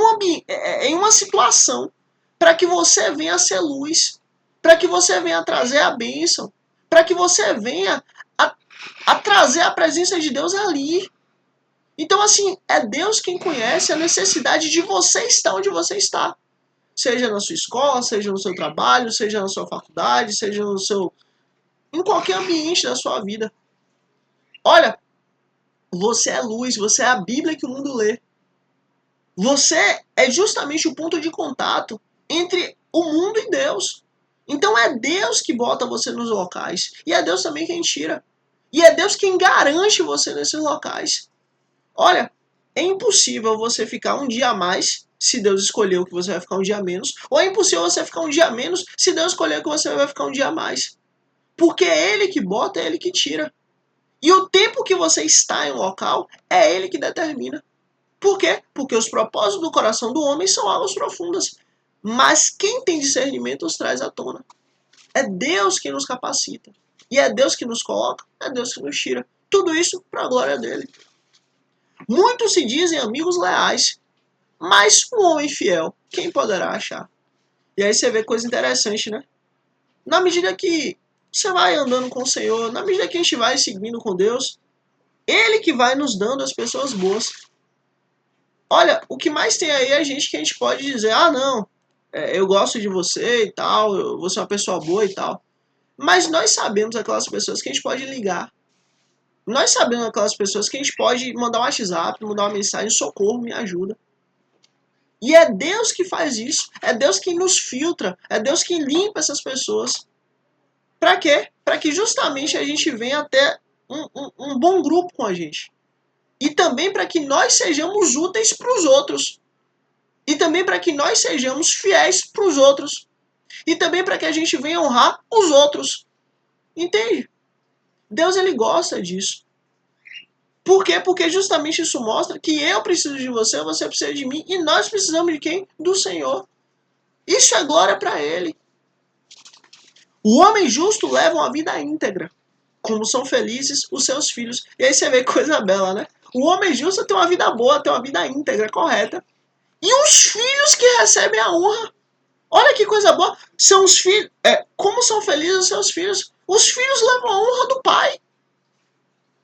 uma situação, para que você venha a ser luz, para que você venha a trazer a bênção, para que você venha a trazer a presença de Deus ali. Então, assim, é Deus quem conhece a necessidade de você estar onde você está. Seja na sua escola, seja no seu trabalho, seja na sua faculdade, seja no seu... em qualquer ambiente da sua vida. Olha, você é luz, você é a Bíblia que o mundo lê. Você é justamente o ponto de contato entre o mundo e Deus. Então é Deus que bota você nos locais. E é Deus também quem tira. E é Deus quem garante você nesses locais. Olha, é impossível você ficar um dia a mais se Deus escolheu que você vai ficar um dia a menos. Ou é impossível você ficar um dia a menos se Deus escolheu que você vai ficar um dia a mais. Porque é Ele que bota, é Ele que tira. E o tempo que você está em um local é Ele que determina. Por quê? Porque os propósitos do coração do homem são águas profundas. Mas quem tem discernimento os traz à tona. É Deus que nos capacita. E é Deus que nos coloca, é Deus que nos tira. Tudo isso para a glória dele. Muitos se dizem amigos leais, mas um homem fiel, quem poderá achar? E aí você vê coisa interessante, né? Na medida que você vai andando com o Senhor, na medida que a gente vai seguindo com Deus, Ele que vai nos dando as pessoas boas. Olha, o que mais tem aí é gente que a gente pode dizer, ah não, eu gosto de você e tal, você é uma pessoa boa e tal. Mas nós sabemos aquelas pessoas que a gente pode ligar. Nós sabemos aquelas pessoas que a gente pode mandar um WhatsApp, mandar uma mensagem, socorro, me ajuda. E é Deus que faz isso. É Deus que nos filtra. É Deus que limpa essas pessoas. Para quê? Para que justamente a gente venha até um bom grupo com a gente. E também para que nós sejamos úteis para os outros. E também para que nós sejamos fiéis para os outros. E também para que a gente venha honrar os outros. Entende? Deus ele gosta disso. Por quê? Porque justamente isso mostra que eu preciso de você, você precisa de mim. E nós precisamos de quem? Do Senhor. Isso é glória para Ele. O homem justo leva uma vida íntegra, como são felizes os seus filhos. E aí você vê coisa bela, né? O homem justo tem uma vida boa, tem uma vida íntegra, correta. E os filhos que recebem a honra. Olha que coisa boa. São os filhos. Como são felizes os seus filhos? Os filhos levam a honra do pai.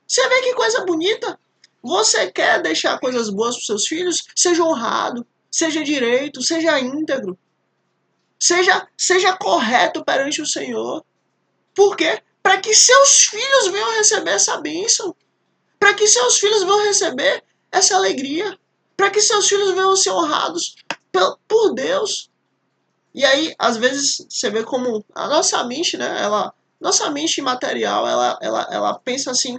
Você vê que coisa bonita. Você quer deixar coisas boas para os seus filhos? Seja honrado, seja direito, seja íntegro. Seja correto perante o Senhor. Por quê? Para que seus filhos venham receber essa bênção. Para que seus filhos venham receber essa alegria. Para que seus filhos venham ser honrados por Deus. E aí, às vezes, você vê como a nossa mente, né? Nossa mente material, ela pensa assim,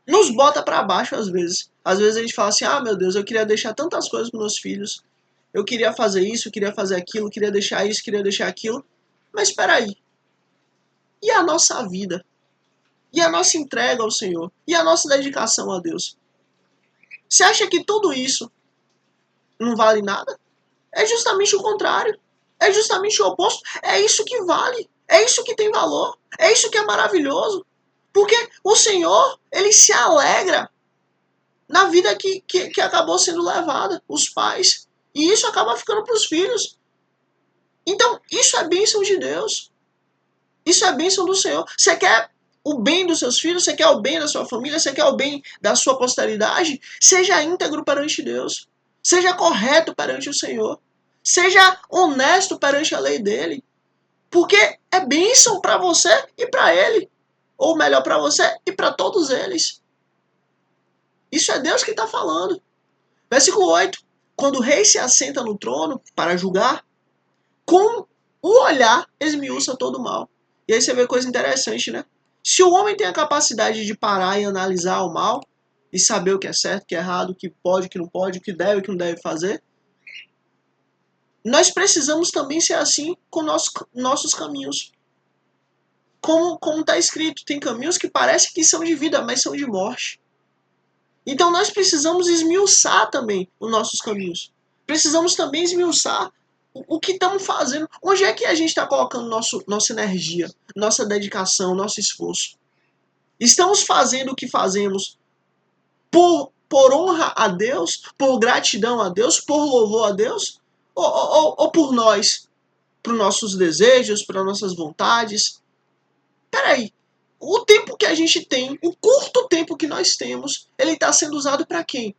nos bota para baixo às vezes. Às vezes a gente fala assim, ah, meu Deus, eu queria deixar tantas coisas para meus filhos. Eu queria fazer isso, eu queria fazer aquilo, queria deixar isso, queria deixar aquilo. Mas espera aí. E a nossa vida? E a nossa entrega ao Senhor? E a nossa dedicação a Deus? Você acha que tudo isso não vale nada? É justamente o contrário. É justamente o oposto. É isso que vale. É isso que tem valor. É isso que é maravilhoso. Porque o Senhor, ele se alegra na vida que acabou sendo levada. Os pais. E isso acaba ficando para os filhos. Então, isso é bênção de Deus. Isso é bênção do Senhor. Você quer o bem dos seus filhos? Você quer o bem da sua família? Você quer o bem da sua posteridade? Seja íntegro perante Deus. Seja correto perante o Senhor. Seja honesto perante a lei dele. Porque é bênção para você e para ele. Ou melhor, para você e para todos eles. Isso é Deus que está falando. Versículo 8. Quando o rei se assenta no trono para julgar, com o olhar esmiuça todo o mal. E aí você vê coisa interessante, né? Se o homem tem a capacidade de parar e analisar o mal, e saber o que é certo, o que é errado, o que pode, o que não pode, o que deve e o que não deve fazer, nós precisamos também ser assim com nossos caminhos. Como está escrito, tem caminhos que parecem que são de vida, mas são de morte. Então nós precisamos esmiuçar também os nossos caminhos. Precisamos também esmiuçar o que estamos fazendo. Onde é que a gente está colocando nossa energia, nossa dedicação, nosso esforço? Estamos fazendo o que fazemos por honra a Deus, por gratidão a Deus, por louvor a Deus? Ou por nós, para os nossos desejos, para nossas vontades? Peraí, o tempo que a gente tem, o curto tempo que nós temos, ele está sendo usado para quem?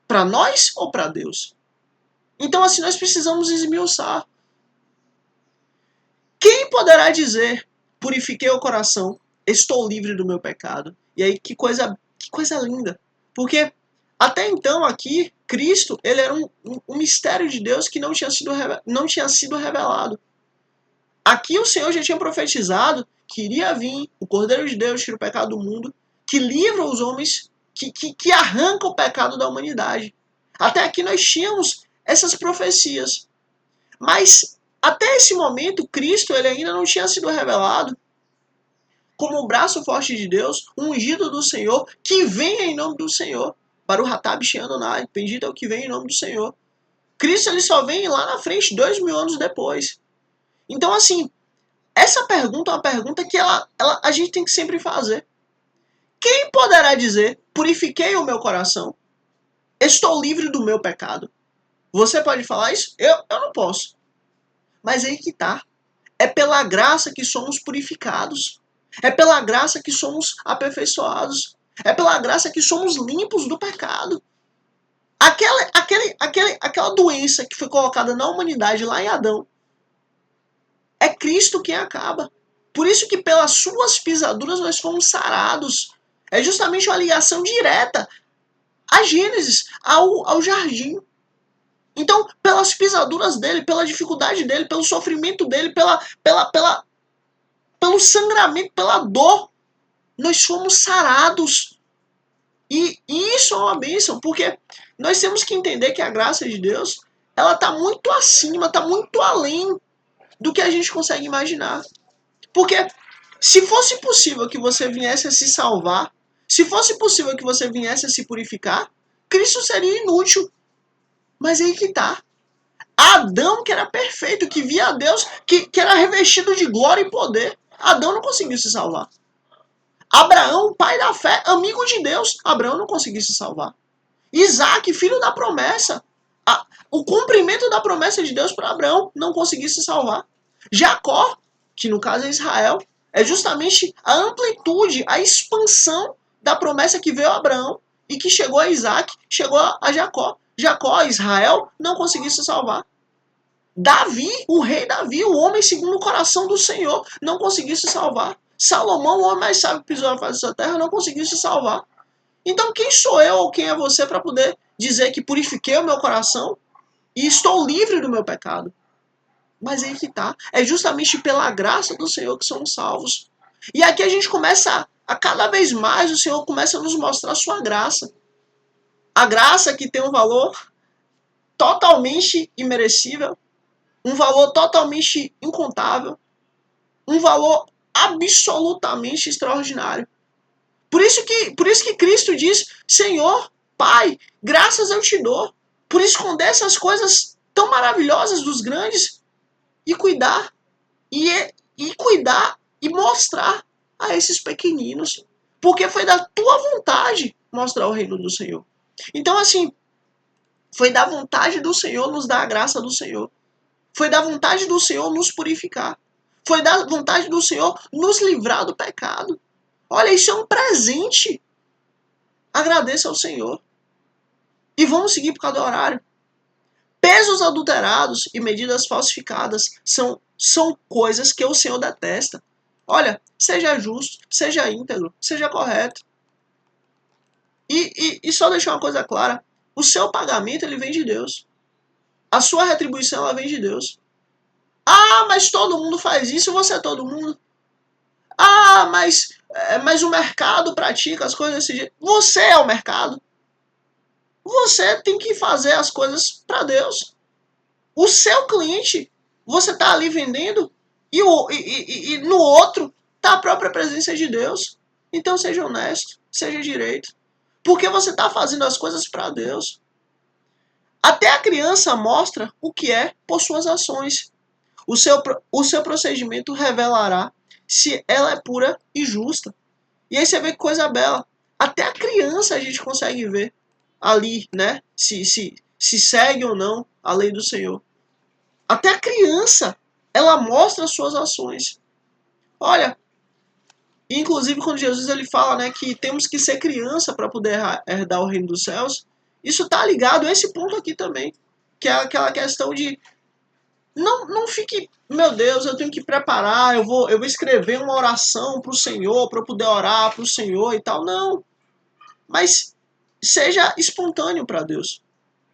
Para nós ou para Deus? Então assim nós precisamos esmiuçar. Quem poderá dizer, purifiquei o coração, estou livre do meu pecado? E aí que coisa linda. Porque até então aqui, Cristo, ele era um mistério de Deus que não tinha sido revelado. Aqui o Senhor já tinha profetizado que iria vir o Cordeiro de Deus, tira o pecado do mundo, que livra os homens, que arranca o pecado da humanidade. Até aqui nós tínhamos essas profecias. Mas até esse momento, Cristo ele ainda não tinha sido revelado como o braço forte de Deus, o ungido do Senhor, que vem em nome do Senhor. Para o Hatab Adonai, bendito é o que vem em nome do Senhor. Cristo ele só vem lá na frente, 2000 anos depois. Então assim, essa pergunta é uma pergunta que a gente tem que sempre fazer. Quem poderá dizer, purifiquei o meu coração, estou livre do meu pecado? Você pode falar isso? Eu não posso. Mas aí que tá. É pela graça que somos purificados. É pela graça que somos aperfeiçoados. É pela graça que somos limpos do pecado. Aquela doença que foi colocada na humanidade lá em Adão, é Cristo quem acaba. Por isso que pelas suas pisaduras nós fomos sarados. É justamente uma ligação direta a Gênesis, ao jardim. Então, pelas pisaduras dele, pela dificuldade dele, pelo sofrimento dele, pelo sangramento, pela dor, nós fomos sarados. E isso é uma bênção, porque nós temos que entender que a graça de Deus, ela está muito acima, está muito além do que a gente consegue imaginar. Porque se fosse possível que você viesse a se salvar, se fosse possível que você viesse a se purificar, Cristo seria inútil. Mas aí que tá. Adão, que era perfeito, que via a Deus, que era revestido de glória e poder, Adão não conseguiu se salvar. Abraão, pai da fé, amigo de Deus, Abraão não conseguiu se salvar. Isaac, filho da promessa, o cumprimento da promessa de Deus para Abraão, não conseguiu se salvar. Jacó, que no caso é Israel, é justamente a amplitude, a expansão da promessa que veio a Abraão e que chegou a Isaac, chegou a Jacó. Jacó, Israel, não conseguiu se salvar. Davi, o rei Davi, o homem segundo o coração do Senhor, não conseguiu se salvar. Salomão, o homem mais sábio que pisou na face dessa terra, não conseguiu se salvar. Então quem sou eu ou quem é você para poder dizer que purifiquei o meu coração e estou livre do meu pecado? Mas aí que tá. É justamente pela graça do Senhor que somos salvos. E aqui a gente começa a cada vez mais o Senhor começa a nos mostrar a sua graça. A graça que tem um valor totalmente imerecível, um valor totalmente incontável, um valor absolutamente extraordinário. Por isso que Cristo diz, Senhor, Pai, graças eu te dou, por esconder essas coisas tão maravilhosas dos grandes e cuidar, e cuidar e mostrar a esses pequeninos. Porque foi da tua vontade mostrar o reino do Senhor. Então assim, foi da vontade do Senhor nos dar a graça do Senhor. Foi da vontade do Senhor nos purificar. Foi da vontade do Senhor nos livrar do pecado. Olha, isso é um presente. Agradeça ao Senhor. E vamos seguir por causa do horário. Pesos adulterados e medidas falsificadas são coisas que o Senhor detesta. Olha, seja justo, seja íntegro, seja correto. E só deixar uma coisa clara. O seu pagamento ele vem de Deus. A sua retribuição ela vem de Deus. Ah, mas todo mundo faz isso, você é todo mundo. Ah, mas o mercado pratica as coisas desse jeito. Você é o mercado. Você tem que fazer as coisas para Deus. O seu cliente, você está ali vendendo e no outro está a própria presença de Deus. Então seja honesto, seja direito. Porque você está fazendo as coisas para Deus. Até a criança mostra o que é por suas ações. O seu procedimento revelará se ela é pura e justa. E aí você vê que coisa bela. Até a criança a gente consegue ver ali, né? Se segue ou não a lei do Senhor. Até a criança, ela mostra suas ações. Olha, inclusive quando Jesus ele fala, né, que temos que ser criança para poder herdar o reino dos céus, isso está ligado a esse ponto aqui também, que é aquela questão de não fique, meu Deus, eu tenho que preparar, eu vou escrever uma oração para o Senhor, para eu poder orar para o Senhor e tal. Não, mas seja espontâneo para Deus.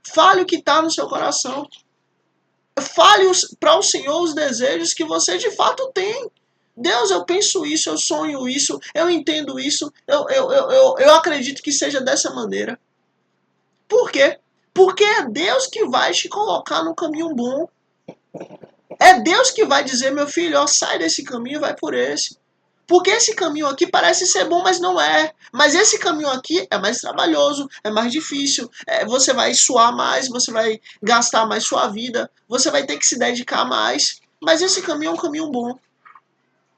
Fale o que está no seu coração. Fale para o Senhor os desejos que você de fato tem. Deus, eu penso isso, eu sonho isso, eu entendo isso, eu acredito que seja dessa maneira. Por quê? Porque é Deus que vai te colocar no caminho bom. É Deus que vai dizer, meu filho, ó, sai desse caminho e vai por esse. Porque esse caminho aqui parece ser bom, mas não é. Mas esse caminho aqui é mais trabalhoso, é mais difícil. Você vai suar mais, você vai gastar mais sua vida, você vai ter que se dedicar mais. Mas esse caminho é um caminho bom.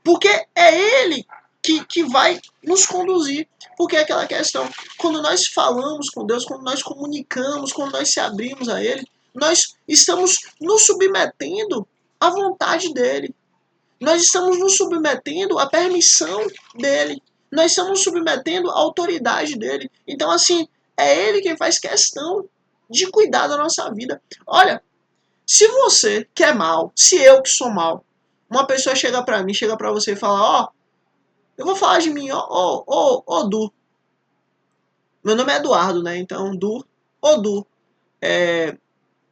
Porque é Ele que vai nos conduzir. Porque é aquela questão, quando nós falamos com Deus, quando nós comunicamos, quando nós se abrimos a Ele, nós estamos nos submetendo à vontade dEle. Nós estamos nos submetendo à permissão dEle. Nós estamos nos submetendo à autoridade dEle. Então, assim, é Ele quem faz questão de cuidar da nossa vida. Olha, se você que é mal, se eu que sou mal, uma pessoa chega pra mim, chega pra você e fala, ó, eu vou falar de mim, ó, Du. Meu nome é Eduardo, né? Então, Du,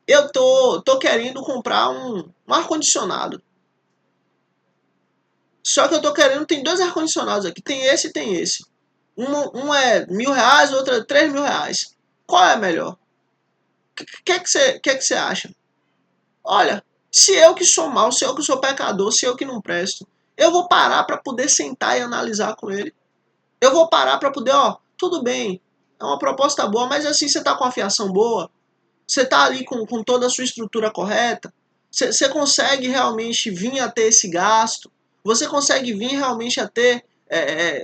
eu tô querendo comprar um ar-condicionado. Só que eu tô querendo, tem dois ar-condicionados aqui, tem esse e tem esse. Um é R$ 1.000, o outro é R$ 3.000. Qual é melhor? O que você acha? Olha, se eu que sou mau, se eu que sou pecador, se eu que não presto, eu vou parar para poder sentar e analisar com ele. Eu vou parar para poder, ó, tudo bem, é uma proposta boa, mas assim você tá com a fiação boa, você tá ali com toda a sua estrutura correta, você consegue realmente vir a ter esse gasto, você consegue vir realmente a ter,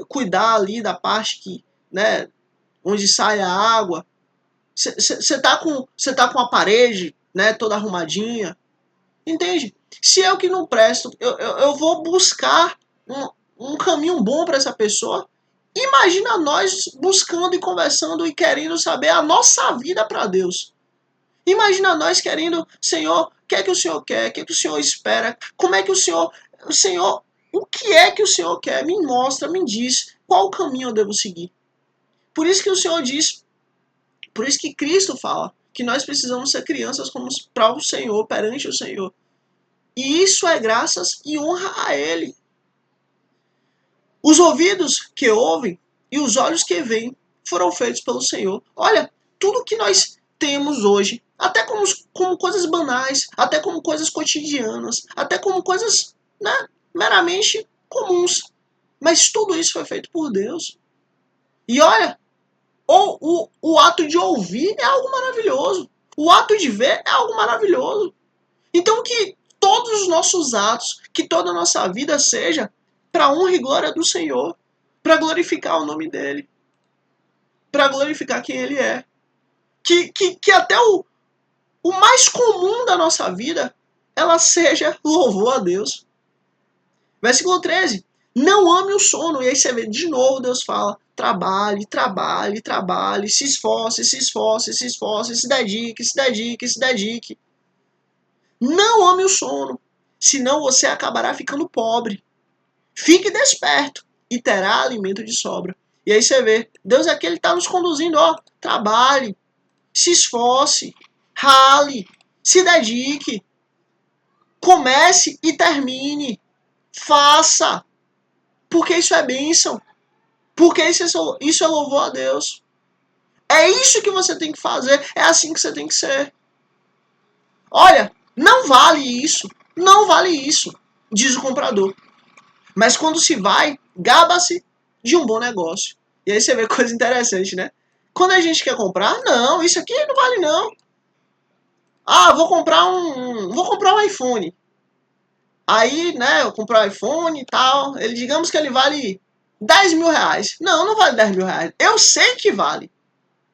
cuidar ali da parte que, né, onde sai a água, você tá com a parede, né, toda arrumadinha, entende? Se eu que não presto, eu vou buscar um caminho bom para essa pessoa. Imagina nós buscando e conversando e querendo saber a nossa vida para Deus. Imagina nós querendo, Senhor, o que é que o Senhor quer? O que é que o Senhor espera? Como é que o que é que o Senhor quer? Me mostra, me diz qual o caminho eu devo seguir. Por isso que o Senhor diz, por isso que Cristo fala que nós precisamos ser crianças como para o Senhor, perante o Senhor. E isso é graças e honra a Ele. Os ouvidos que ouvem e os olhos que veem foram feitos pelo Senhor. Olha, tudo que nós temos hoje, até como coisas banais, até como coisas cotidianas, até como coisas, né, meramente comuns. Mas tudo isso foi feito por Deus. E olha, o ato de ouvir é algo maravilhoso. O ato de ver é algo maravilhoso. Então que todos os nossos atos, que toda a nossa vida seja para a honra e glória do Senhor, para glorificar o nome dele, para glorificar quem ele é. Que até o mais comum da nossa vida, ela seja louvor a Deus. Versículo 13. Não ame o sono. E aí você vê de novo Deus fala, trabalhe, trabalhe, trabalhe, se esforce, se esforce, se esforce, se dedique, se dedique, se dedique. Não ame o sono, senão você acabará ficando pobre. Fique desperto e terá alimento de sobra. E aí você vê, Deus aqui ele está nos conduzindo, ó, trabalhe, se esforce, rale, se dedique, comece e termine, faça, porque isso é bênção, porque isso é louvor a Deus. É isso que você tem que fazer, é assim que você tem que ser. Olha, Não vale isso. Não vale isso, diz o comprador. Mas quando se vai, gaba-se de um bom negócio. E aí você vê coisa interessante, né? Quando a gente quer comprar, não, isso aqui não vale não. Ah, vou comprar um iPhone. Aí, né, eu comprar um iPhone e tal, digamos que ele vale 10 mil reais. Não, não vale 10 mil reais. Eu sei que vale.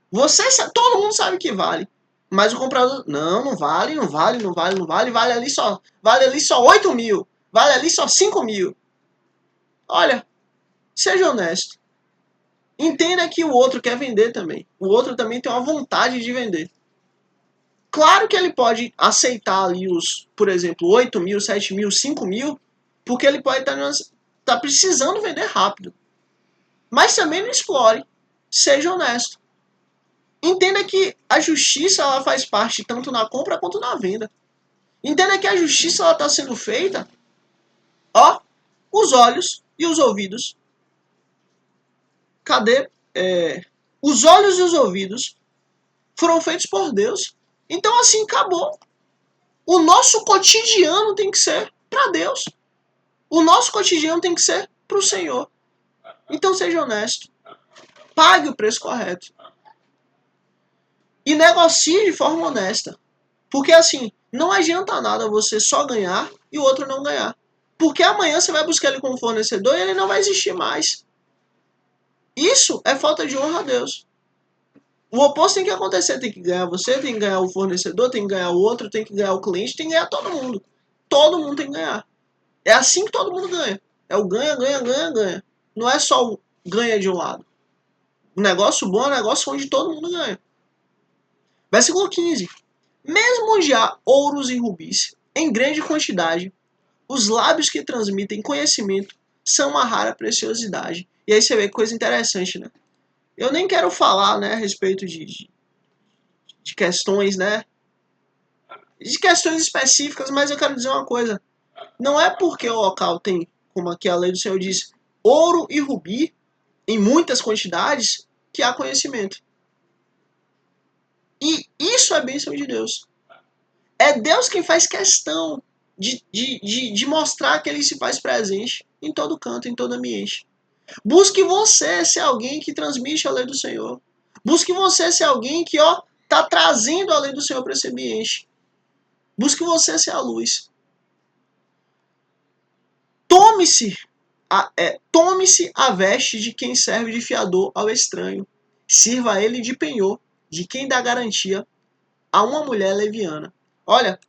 Você sabe, todo mundo sabe que vale. Mas o comprador, não, não vale, não vale, não vale, não vale, vale ali só 8 mil, vale ali só 5 mil. Olha, seja honesto. Entenda que o outro quer vender também. O outro também tem uma vontade de vender. Claro que ele pode aceitar ali por exemplo, 8 mil, 7 mil, 5 mil, porque ele pode estar precisando vender rápido. Mas também não explore. Seja honesto. Entenda que a justiça ela faz parte tanto na compra quanto na venda. Entenda que a justiça está sendo feita, ó, os olhos e os ouvidos. Cadê? Os olhos e os ouvidos foram feitos por Deus. Então assim, acabou. O nosso cotidiano tem que ser para Deus. O nosso cotidiano tem que ser para o Senhor. Então seja honesto. Pague o preço correto. E negocie de forma honesta. Porque assim, não adianta nada você só ganhar e o outro não ganhar. Porque amanhã você vai buscar ele como fornecedor e ele não vai existir mais. Isso é falta de honra a Deus. O oposto tem que acontecer. Tem que ganhar você, tem que ganhar o fornecedor, tem que ganhar o outro, tem que ganhar o cliente, tem que ganhar todo mundo. Todo mundo tem que ganhar. É assim que todo mundo ganha. É o ganha, ganha, ganha, ganha. Não é só o ganha de um lado. O negócio bom é um negócio onde todo mundo ganha. Versículo 15. Mesmo onde há ouros e rubis, em grande quantidade, os lábios que transmitem conhecimento são uma rara preciosidade. E aí você vê que coisa interessante, né? Eu nem quero falar, né, a respeito de questões, né? De questões específicas, mas eu quero dizer uma coisa. Não é porque o local tem, como aqui a lei do Senhor diz, ouro e rubi, em muitas quantidades, que há conhecimento. E isso é bênção de Deus. É Deus quem faz questão de mostrar que ele se faz presente em todo canto, em todo ambiente. Busque você ser alguém que transmite a lei do Senhor. Busque você ser alguém que está trazendo a lei do Senhor para esse ambiente. Busque você ser a luz. Tome-se a veste de quem serve de fiador ao estranho. Sirva a ele de penhor, de quem dá garantia a uma mulher leviana. Olha,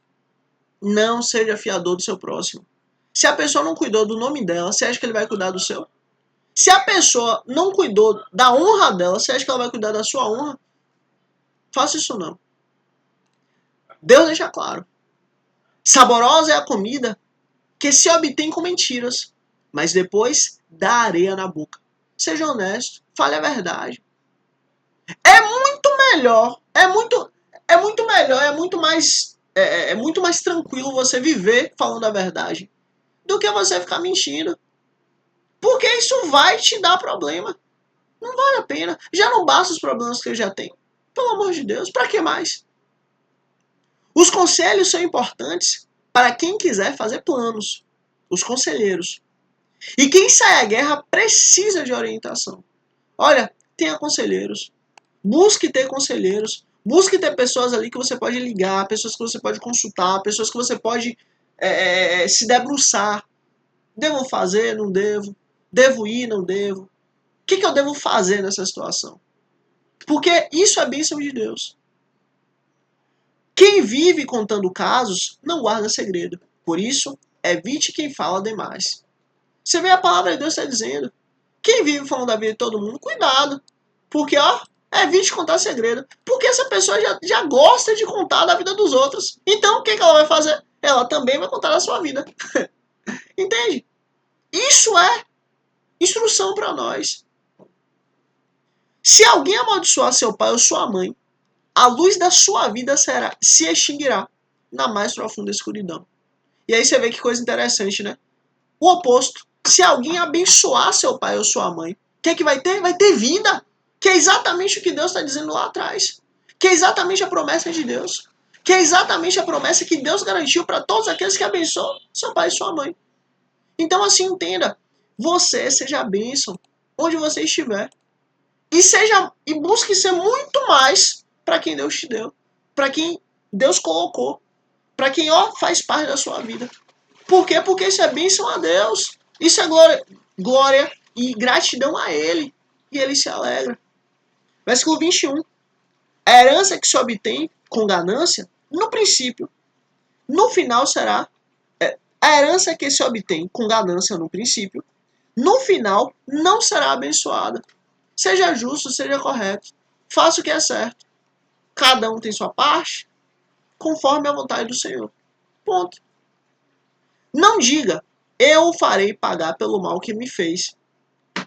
não seja fiador do seu próximo. Se a pessoa não cuidou do nome dela, você acha que ele vai cuidar do seu? Se a pessoa não cuidou da honra dela, você acha que ela vai cuidar da sua honra? Faça isso não. Deus deixa claro. Saborosa é a comida que se obtém com mentiras, mas depois dá areia na boca. Seja honesto, fale a verdade. É muito melhor, é muito mais tranquilo você viver falando a verdade do que você ficar mentindo. Porque isso vai te dar problema. Não vale a pena. Já não basta os problemas que eu já tenho. Pelo amor de Deus, para que mais? Os conselhos são importantes para quem quiser fazer planos. Os conselheiros. E quem sai à guerra precisa de orientação. Olha, tenha conselheiros. Busque ter conselheiros. Busque ter pessoas ali que você pode ligar, pessoas que você pode consultar, pessoas que você pode se debruçar. Devo fazer? Não devo? Devo ir? Não devo? O que eu devo fazer nessa situação? Porque isso é bênção de Deus. Quem vive contando casos não guarda segredo. Por isso, evite quem fala demais. Você vê a palavra de Deus está dizendo. Quem vive falando da vida de todo mundo, cuidado. Porque, evite contar segredo. Porque essa pessoa já gosta de contar da vida dos outros. Então, o que ela vai fazer? Ela também vai contar da sua vida. Entende? Isso é instrução para nós. Se alguém amaldiçoar seu pai ou sua mãe, a luz da sua vida se extinguirá na mais profunda escuridão. E aí você vê que coisa interessante, né? O oposto. Se alguém abençoar seu pai ou sua mãe, o que é que vai ter? Vai ter vida. Que é exatamente o que Deus está dizendo lá atrás. Que é exatamente a promessa de Deus. Que é exatamente a promessa que Deus garantiu para todos aqueles que abençoam seu pai e sua mãe. Então assim, entenda, você seja a bênção onde você estiver. E busque ser muito mais para quem Deus te deu, para quem Deus colocou, para quem faz parte da sua vida. Por quê? Porque isso é bênção a Deus. Isso é glória e gratidão a Ele. E Ele se alegra. Versículo 21. A herança que se obtém com ganância, no princípio, no final será... A herança que se obtém com ganância no princípio, no final não será abençoada. Seja justo, seja correto. Faça o que é certo. Cada um tem sua parte, conforme a vontade do Senhor. Ponto. Não diga, eu o farei pagar pelo mal que me fez.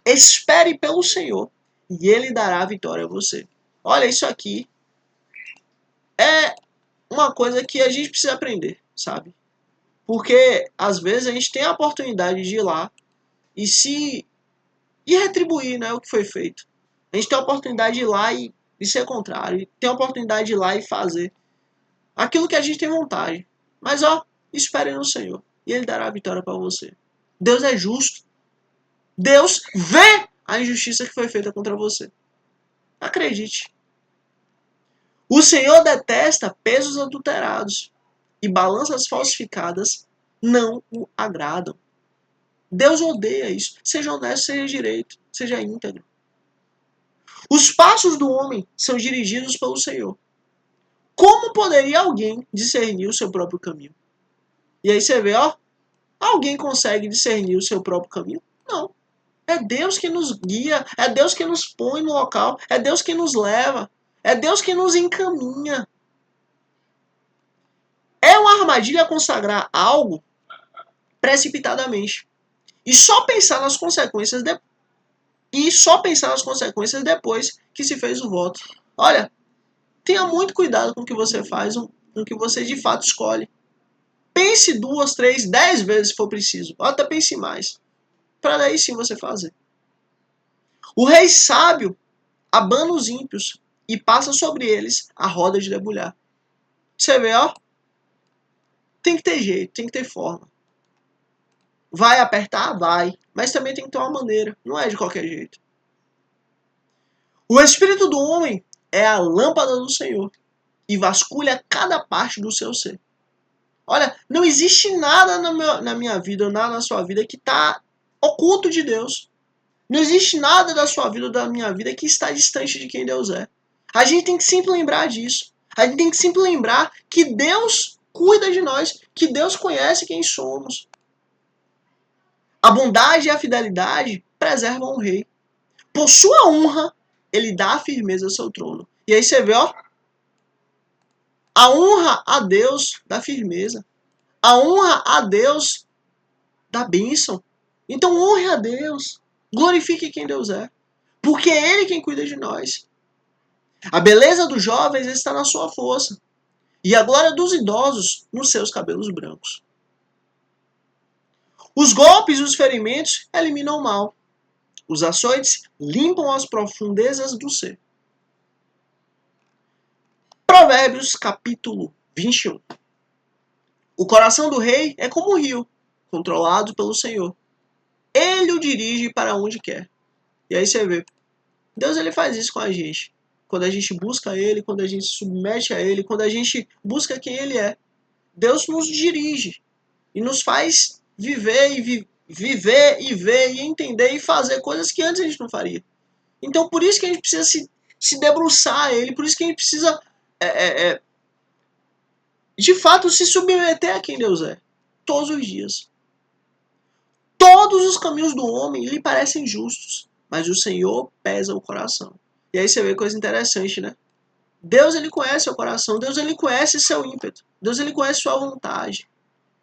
Espere pelo Senhor e Ele dará a vitória a você. Olha, isso aqui é uma coisa que a gente precisa aprender, sabe? Porque às vezes a gente tem a oportunidade de ir lá e retribuir, né, o que foi feito. A gente tem a oportunidade de ir lá e ser contrário. Tem a oportunidade de ir lá e fazer aquilo que a gente tem vontade. Mas espere no Senhor e Ele dará a vitória para você. Deus é justo. Deus vê a injustiça que foi feita contra você. Acredite. O Senhor detesta pesos adulterados e balanças falsificadas não o agradam. Deus odeia isso. Seja honesto, seja direito, seja íntegro. Os passos do homem são dirigidos pelo Senhor. Como poderia alguém discernir o seu próprio caminho? E aí você vê, alguém consegue discernir o seu próprio caminho? Não. É Deus que nos guia, é Deus que nos põe no local, é Deus que nos leva, é Deus que nos encaminha. É uma armadilha consagrar algo precipitadamente e só pensar nas consequências depois que se fez o voto. Olha, tenha muito cuidado com o que você faz, com o que você de fato escolhe. Pense 2, 3, 10 vezes se for preciso, ou até pense mais, para daí sim você fazer. O rei sábio abana os ímpios e passa sobre eles a roda de debulhar. Você vê, tem que ter jeito, tem que ter forma. Vai apertar? Vai. Mas também tem que ter uma maneira, não é de qualquer jeito. O espírito do homem é a lâmpada do Senhor e vasculha cada parte do seu ser. Olha, não existe nada na minha vida ou nada na sua vida que está oculto de Deus. Não existe nada da sua vida ou da minha vida que está distante de quem Deus é. A gente tem que sempre lembrar disso. A gente tem que sempre lembrar que Deus cuida de nós, que Deus conhece quem somos. A bondade e a fidelidade preservam o rei. Por sua honra, ele dá firmeza ao seu trono. E aí você vê, a honra a Deus dá firmeza. A honra a Deus dá bênção. Então honre a Deus. Glorifique quem Deus é. Porque é Ele quem cuida de nós. A beleza dos jovens está na sua força. E a glória dos idosos nos seus cabelos brancos. Os golpes e os ferimentos eliminam o mal. Os açoites limpam as profundezas do ser. Provérbios capítulo 21. O coração do rei é como um rio, controlado pelo Senhor. Ele o dirige para onde quer. E aí você vê, Deus ele faz isso com a gente. Quando a gente busca Ele, quando a gente se submete a Ele, quando a gente busca quem Ele é. Deus nos dirige e nos faz viver e ver e entender e fazer coisas que antes a gente não faria. Então por isso que a gente precisa se debruçar a Ele, por isso que a gente precisa de fato se submeter a quem Deus é. Todos os dias. Todos os caminhos do homem lhe parecem justos, mas o Senhor pesa o coração. E aí você vê coisa interessante, né? Deus ele conhece o coração, Deus ele conhece seu ímpeto, Deus ele conhece sua vontade.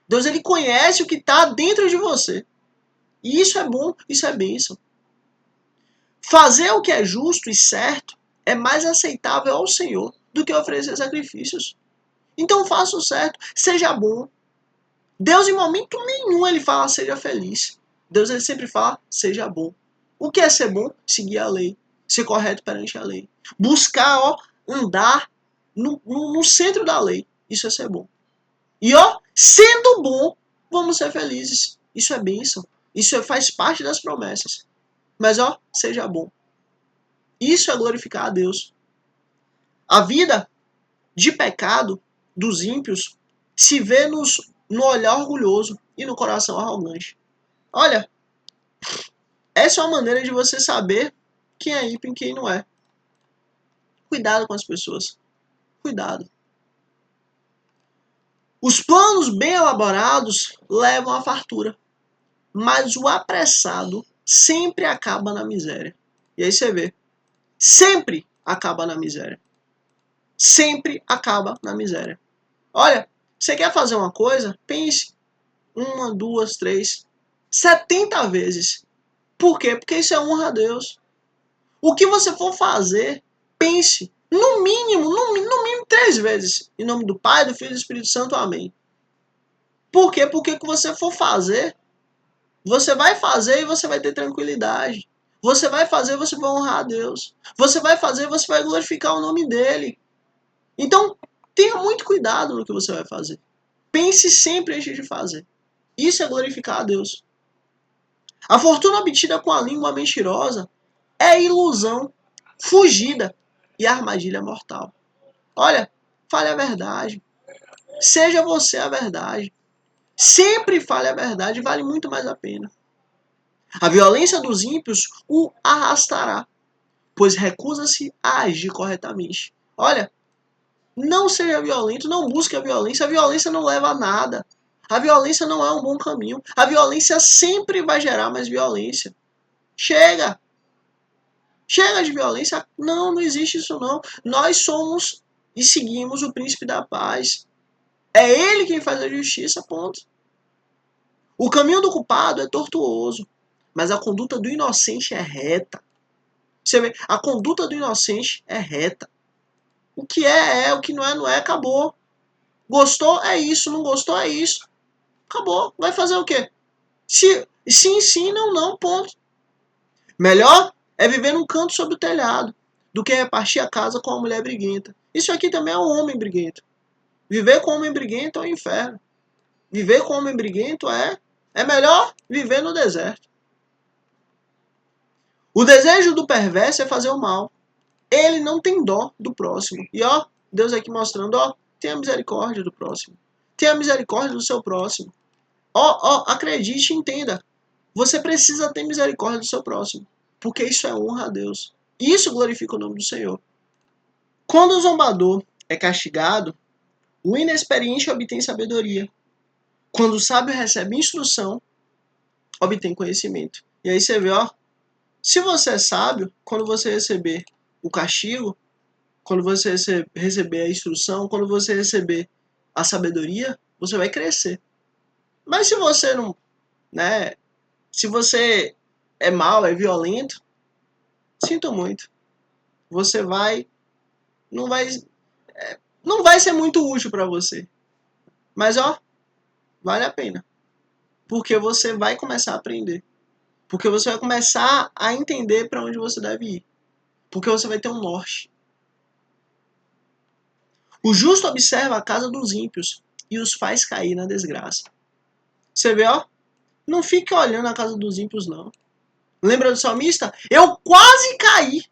Deus ele conhece o que está dentro de você. E isso é bom, isso é bênção. Fazer o que é justo e certo é mais aceitável ao Senhor do que oferecer sacrifícios. Então faça o certo, seja bom. Deus em momento nenhum ele fala seja feliz. Deus ele sempre fala seja bom. O que é ser bom? Seguir a lei. Ser correto perante a lei. Buscar, andar no centro da lei. Isso é ser bom. E ó, sendo bom, vamos ser felizes. Isso é bênção. Isso faz parte das promessas. Mas ó, seja bom. Isso é glorificar a Deus. A vida de pecado dos ímpios se vê no olhar orgulhoso e no coração arrogante. Olha, essa é uma maneira de você saber quem é ímpio e quem não é. Cuidado com as pessoas. Cuidado. Os planos bem elaborados levam à fartura, mas o apressado sempre acaba na miséria. E aí você vê, sempre acaba na miséria. Sempre acaba na miséria. Olha, você quer fazer uma coisa? Pense 1, 2, 3, 70 vezes. Por quê? Porque isso é honra a Deus. O que você for fazer, pense no mínimo 3 vezes. Em nome do Pai, do Filho e do Espírito Santo, amém. Por quê? Porque o que você for fazer, você vai fazer e você vai ter tranquilidade. Você vai fazer, você vai honrar a Deus. Você vai fazer, você vai glorificar o nome dele. Então, tenha muito cuidado no que você vai fazer. Pense sempre antes de fazer. Isso é glorificar a Deus. A fortuna obtida com a língua mentirosa é ilusão, fugida e armadilha mortal. Olha, fale a verdade. Seja você a verdade. Sempre fale a verdade, vale muito mais a pena. A violência dos ímpios o arrastará, pois recusa-se a agir corretamente. Olha, não seja violento, não busque a violência não leva a nada. A violência não é um bom caminho. A violência sempre vai gerar mais violência. Chega! Chega de violência. Não, não existe isso não. Nós somos e seguimos o príncipe da paz. É ele quem faz a justiça, ponto. O caminho do culpado é tortuoso, mas a conduta do inocente é reta. Você vê, a conduta do inocente é reta. O que é, o que não é, não é, acabou. Gostou, é isso, não gostou, é isso. Acabou. Vai fazer o quê? Se sim, não, ponto. Melhor é viver num canto sob o telhado do que repartir a casa com uma mulher briguenta. Isso aqui também é um homem briguento. Viver com um homem briguento é um inferno. Viver com um homem briguento é melhor viver no deserto. O desejo do perverso é fazer o mal. Ele não tem dó do próximo. E ó, Deus aqui mostrando, ó, tenha misericórdia do próximo. Tenha misericórdia do seu próximo. Ó, acredite e entenda. Você precisa ter misericórdia do seu próximo. Porque isso é honra a Deus. Isso glorifica o nome do Senhor. Quando o zombador é castigado, o inexperiente obtém sabedoria. Quando o sábio recebe instrução, obtém conhecimento. E aí você vê, ó, se você é sábio, quando você receber o castigo, quando você receber a instrução, quando você receber a sabedoria, você vai crescer. Mas se você não, né, se você é mau, é violento, sinto muito. Você não vai, não vai ser muito útil para você. Mas ó, vale a pena. Porque você vai começar a aprender. Porque você vai começar a entender para onde você deve ir. Porque você vai ter um norte. O justo observa a casa dos ímpios e os faz cair na desgraça. Você vê, ó, não fique olhando a casa dos ímpios, não. Lembra do salmista? Eu quase caí.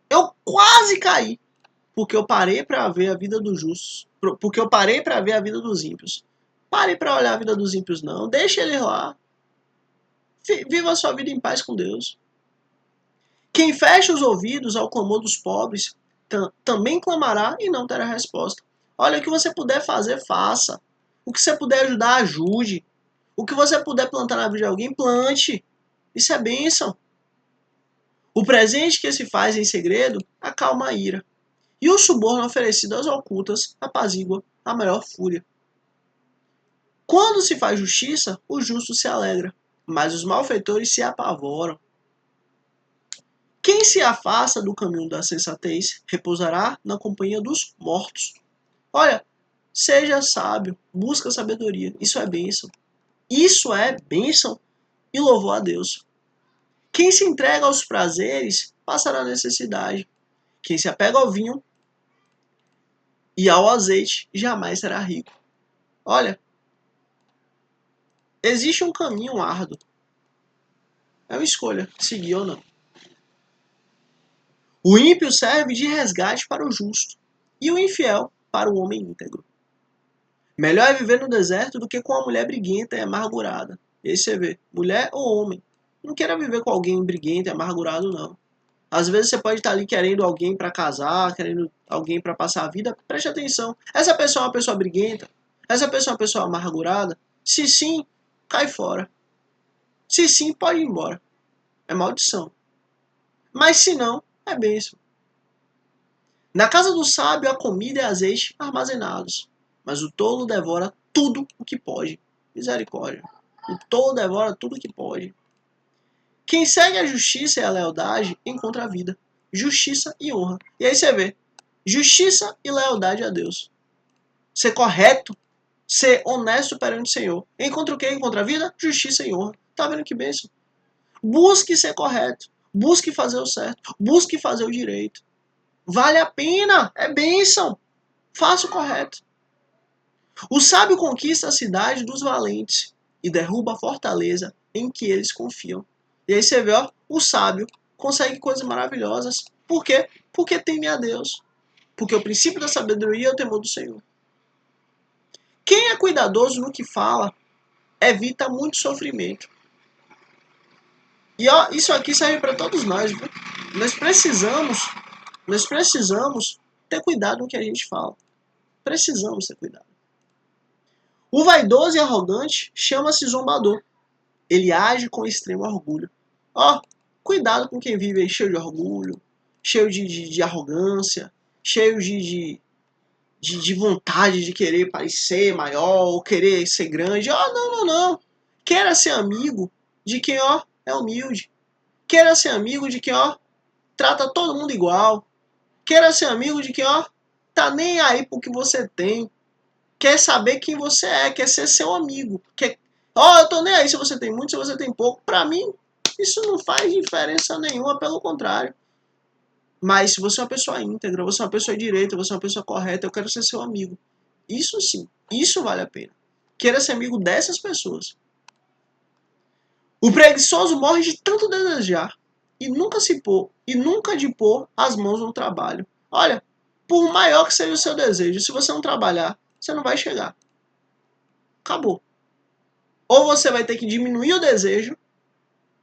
Eu quase caí. Porque eu parei para ver a vida dos justos. Porque eu parei para ver a vida dos ímpios. Pare para olhar a vida dos ímpios, não. Deixe eles lá. Viva a sua vida em paz com Deus. Quem fecha os ouvidos ao clamor dos pobres também clamará e não terá resposta. Olha, o que você puder fazer, faça. O que você puder ajudar, ajude. O que você puder plantar na vida de alguém, plante. Isso é bênção. O presente que se faz em segredo acalma a ira. E o suborno oferecido às ocultas apazigua a maior fúria. Quando se faz justiça, o justo se alegra, mas os malfeitores se apavoram. Quem se afasta do caminho da sensatez repousará na companhia dos mortos. Olha, seja sábio, busca sabedoria. Isso é bênção. Isso é bênção e louvor a Deus. Quem se entrega aos prazeres passará necessidade. Quem se apega ao vinho e ao azeite jamais será rico. Olha, existe um caminho árduo. É uma escolha, seguir ou não. O ímpio serve de resgate para o justo, e o infiel para o homem íntegro. Melhor é viver no deserto do que com uma mulher briguenta e amargurada. E aí você vê, mulher ou homem. Não queira viver com alguém briguento e amargurado, não. Às vezes você pode estar ali querendo alguém para casar, querendo alguém para passar a vida. Preste atenção. Essa pessoa é uma pessoa briguenta? Essa pessoa é uma pessoa amargurada? Se sim, cai fora. Se sim, pode ir embora. É maldição. Mas se não, é bênção. Na casa do sábio há comida e azeite armazenados, mas o tolo devora tudo o que pode. Misericórdia. O tolo devora tudo o que pode. Quem segue a justiça e a lealdade encontra a vida, justiça e honra. E aí você vê, justiça e lealdade a Deus. Ser correto, ser honesto perante o Senhor. Encontra o quê? Encontra a vida, justiça e honra. Tá vendo que bênção? Busque ser correto, busque fazer o certo, busque fazer o direito. Vale a pena, é bênção. Faça o correto. O sábio conquista a cidade dos valentes e derruba a fortaleza em que eles confiam. E aí você vê, ó, o sábio consegue coisas maravilhosas. Por quê? Porque teme a Deus. Porque o princípio da sabedoria é o temor do Senhor. Quem é cuidadoso no que fala evita muito sofrimento. E ó, isso aqui serve para todos nós, viu? Nós precisamos ter cuidado no que a gente fala. Precisamos ter cuidado. O vaidoso e arrogante chama-se zombador. Ele age com extremo orgulho. Ó, cuidado com quem vive aí cheio de orgulho, cheio de arrogância, cheio de vontade de querer parecer maior ou querer ser grande. Ó, não. Queira ser amigo de quem, ó, é humilde. Queira ser amigo de quem, ó, trata todo mundo igual. Queira ser amigo de quem, ó, tá nem aí pro que você tem. Quer saber quem você é, quer ser seu amigo. Ó, eu tô nem aí se você tem muito, se você tem pouco. Pra mim, isso não faz diferença nenhuma, pelo contrário. Mas se você é uma pessoa íntegra, você é uma pessoa direita, você é uma pessoa correta, eu quero ser seu amigo. Isso sim, isso vale a pena. Queira ser amigo dessas pessoas. O preguiçoso morre de tanto desejar e nunca de pôr as mãos no trabalho. Olha, por maior que seja o seu desejo, se você não trabalhar, você não vai chegar. Acabou. Ou você vai ter que diminuir o desejo,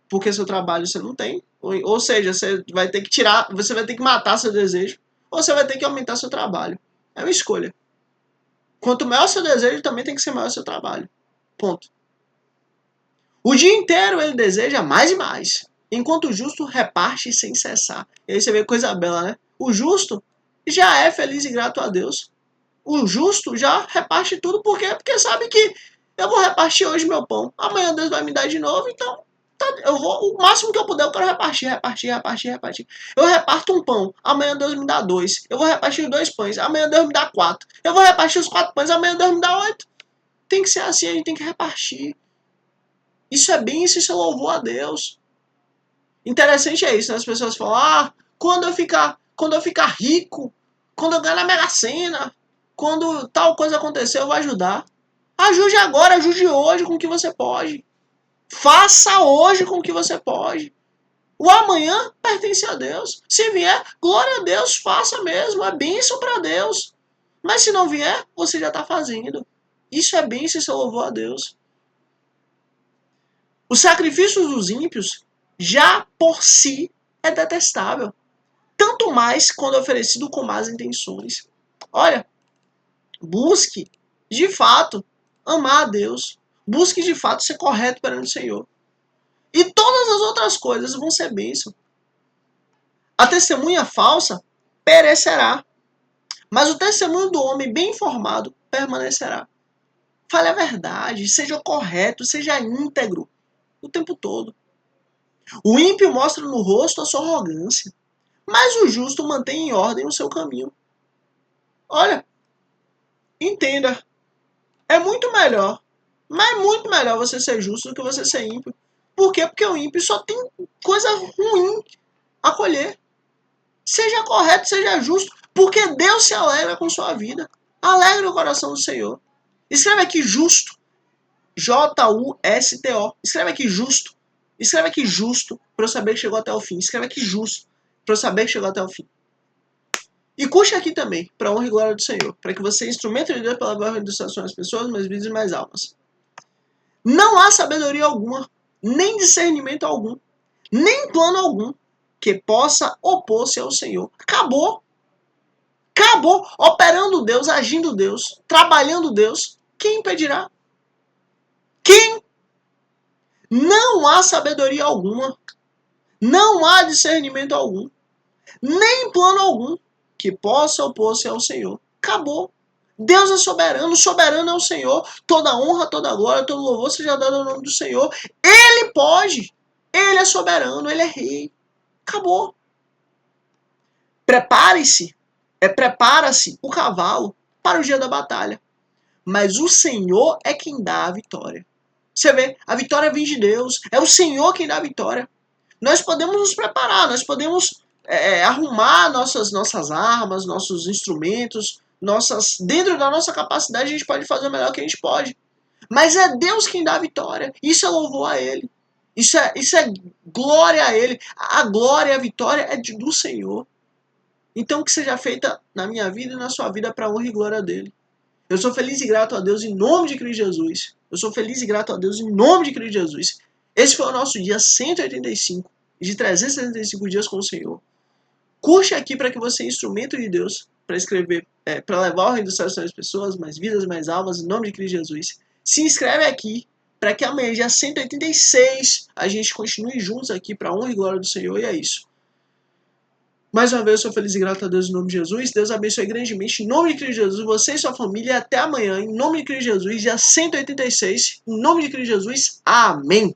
porque seu trabalho você não tem, ou seja, você vai ter que tirar, você vai ter que matar seu desejo, ou você vai ter que aumentar seu trabalho. É uma escolha. Quanto maior seu desejo, também tem que ser maior seu trabalho. Ponto. O dia inteiro ele deseja mais e mais, enquanto o justo reparte sem cessar. E aí você vê coisa bela, né? O justo já é feliz e grato a Deus. O justo já reparte tudo, por quê? Porque sabe que eu vou repartir hoje meu pão, amanhã Deus vai me dar de novo, então eu vou, o máximo que eu puder, eu quero repartir. Eu reparto um pão, amanhã Deus me dá dois. Eu vou repartir 2 pães, amanhã Deus me dá 4. Eu vou repartir os 4 pães, amanhã Deus me dá 8. Tem que ser assim, a gente tem que repartir. Isso é bênção, isso é louvor a Deus. Interessante é isso, né? As pessoas falam, quando eu ficar rico, quando eu ganhar na Mega Sena, quando tal coisa acontecer, eu vou ajudar. Ajude agora, ajude hoje com o que você pode. Faça hoje com o que você pode. O amanhã pertence a Deus. Se vier, glória a Deus, faça mesmo. É bênção para Deus. Mas se não vier, você já está fazendo. Isso é bênção e isso é louvor a Deus. O sacrifício dos ímpios, já por si, é detestável. Tanto mais quando oferecido com más intenções. Olha, busque, de fato, amar a Deus. Busque, de fato, ser correto perante o Senhor. E todas as outras coisas vão ser bênção. A testemunha falsa perecerá, mas o testemunho do homem bem informado permanecerá. Fale a verdade, seja correto, seja íntegro o tempo todo. O ímpio mostra no rosto a sua arrogância, mas o justo mantém em ordem o seu caminho. Olha, entenda, é muito melhor, mas é muito melhor você ser justo do que você ser ímpio. Por quê? Porque o ímpio só tem coisa ruim a colher. Seja correto, seja justo. Porque Deus se alegra com sua vida. Alegra o coração do Senhor. Escreve aqui justo. Justo. Escreve aqui justo. Escreve aqui justo para eu saber que chegou até o fim. Escreve aqui justo para eu saber que chegou até o fim. E curte aqui também, para a honra e glória do Senhor, para que você, instrumento de Deus, pela glória das das pessoas, mais vidas e mais almas. Não há sabedoria alguma, nem discernimento algum, nem plano algum que possa opor-se ao Senhor. Acabou. Acabou. Operando Deus, agindo Deus, trabalhando Deus. Quem impedirá? Quem? Não há sabedoria alguma. Não há discernimento algum. Nem plano algum que possa opor-se ao Senhor. Acabou. Deus é soberano, soberano é o Senhor. Toda honra, toda glória, todo louvor seja dado ao nome do Senhor. Ele pode. Ele é soberano, ele é rei. Acabou. Prepare-se. Prepara-se o cavalo para o dia da batalha. Mas o Senhor é quem dá a vitória. Você vê, a vitória vem de Deus. É o Senhor quem dá a vitória. Nós podemos nos preparar, nós podemos arrumar nossas armas, nossos instrumentos, dentro da nossa capacidade a gente pode fazer o melhor que a gente pode. Mas é Deus quem dá a vitória. Isso é louvor a Ele. Isso é glória a Ele. A glória e a vitória é do Senhor. Então que seja feita na minha vida e na sua vida para a honra e glória dele. Eu sou feliz e grato a Deus em nome de Cristo Jesus. Eu sou feliz e grato a Deus em nome de Cristo Jesus. Esse foi o nosso dia 185 de 365 dias com o Senhor. Curte aqui para que você é instrumento de Deus para escrever, para levar o reino dos céus das pessoas, mais vidas, mais almas, em nome de Cristo Jesus. Se inscreve aqui para que amanhã, dia 186, a gente continue juntos aqui para a honra e glória do Senhor. E é isso. Mais uma vez, eu sou feliz e grato a Deus em nome de Jesus. Deus abençoe grandemente em nome de Cristo Jesus, você e sua família. Até amanhã, em nome de Cristo Jesus, dia 186. Em nome de Cristo Jesus. Amém.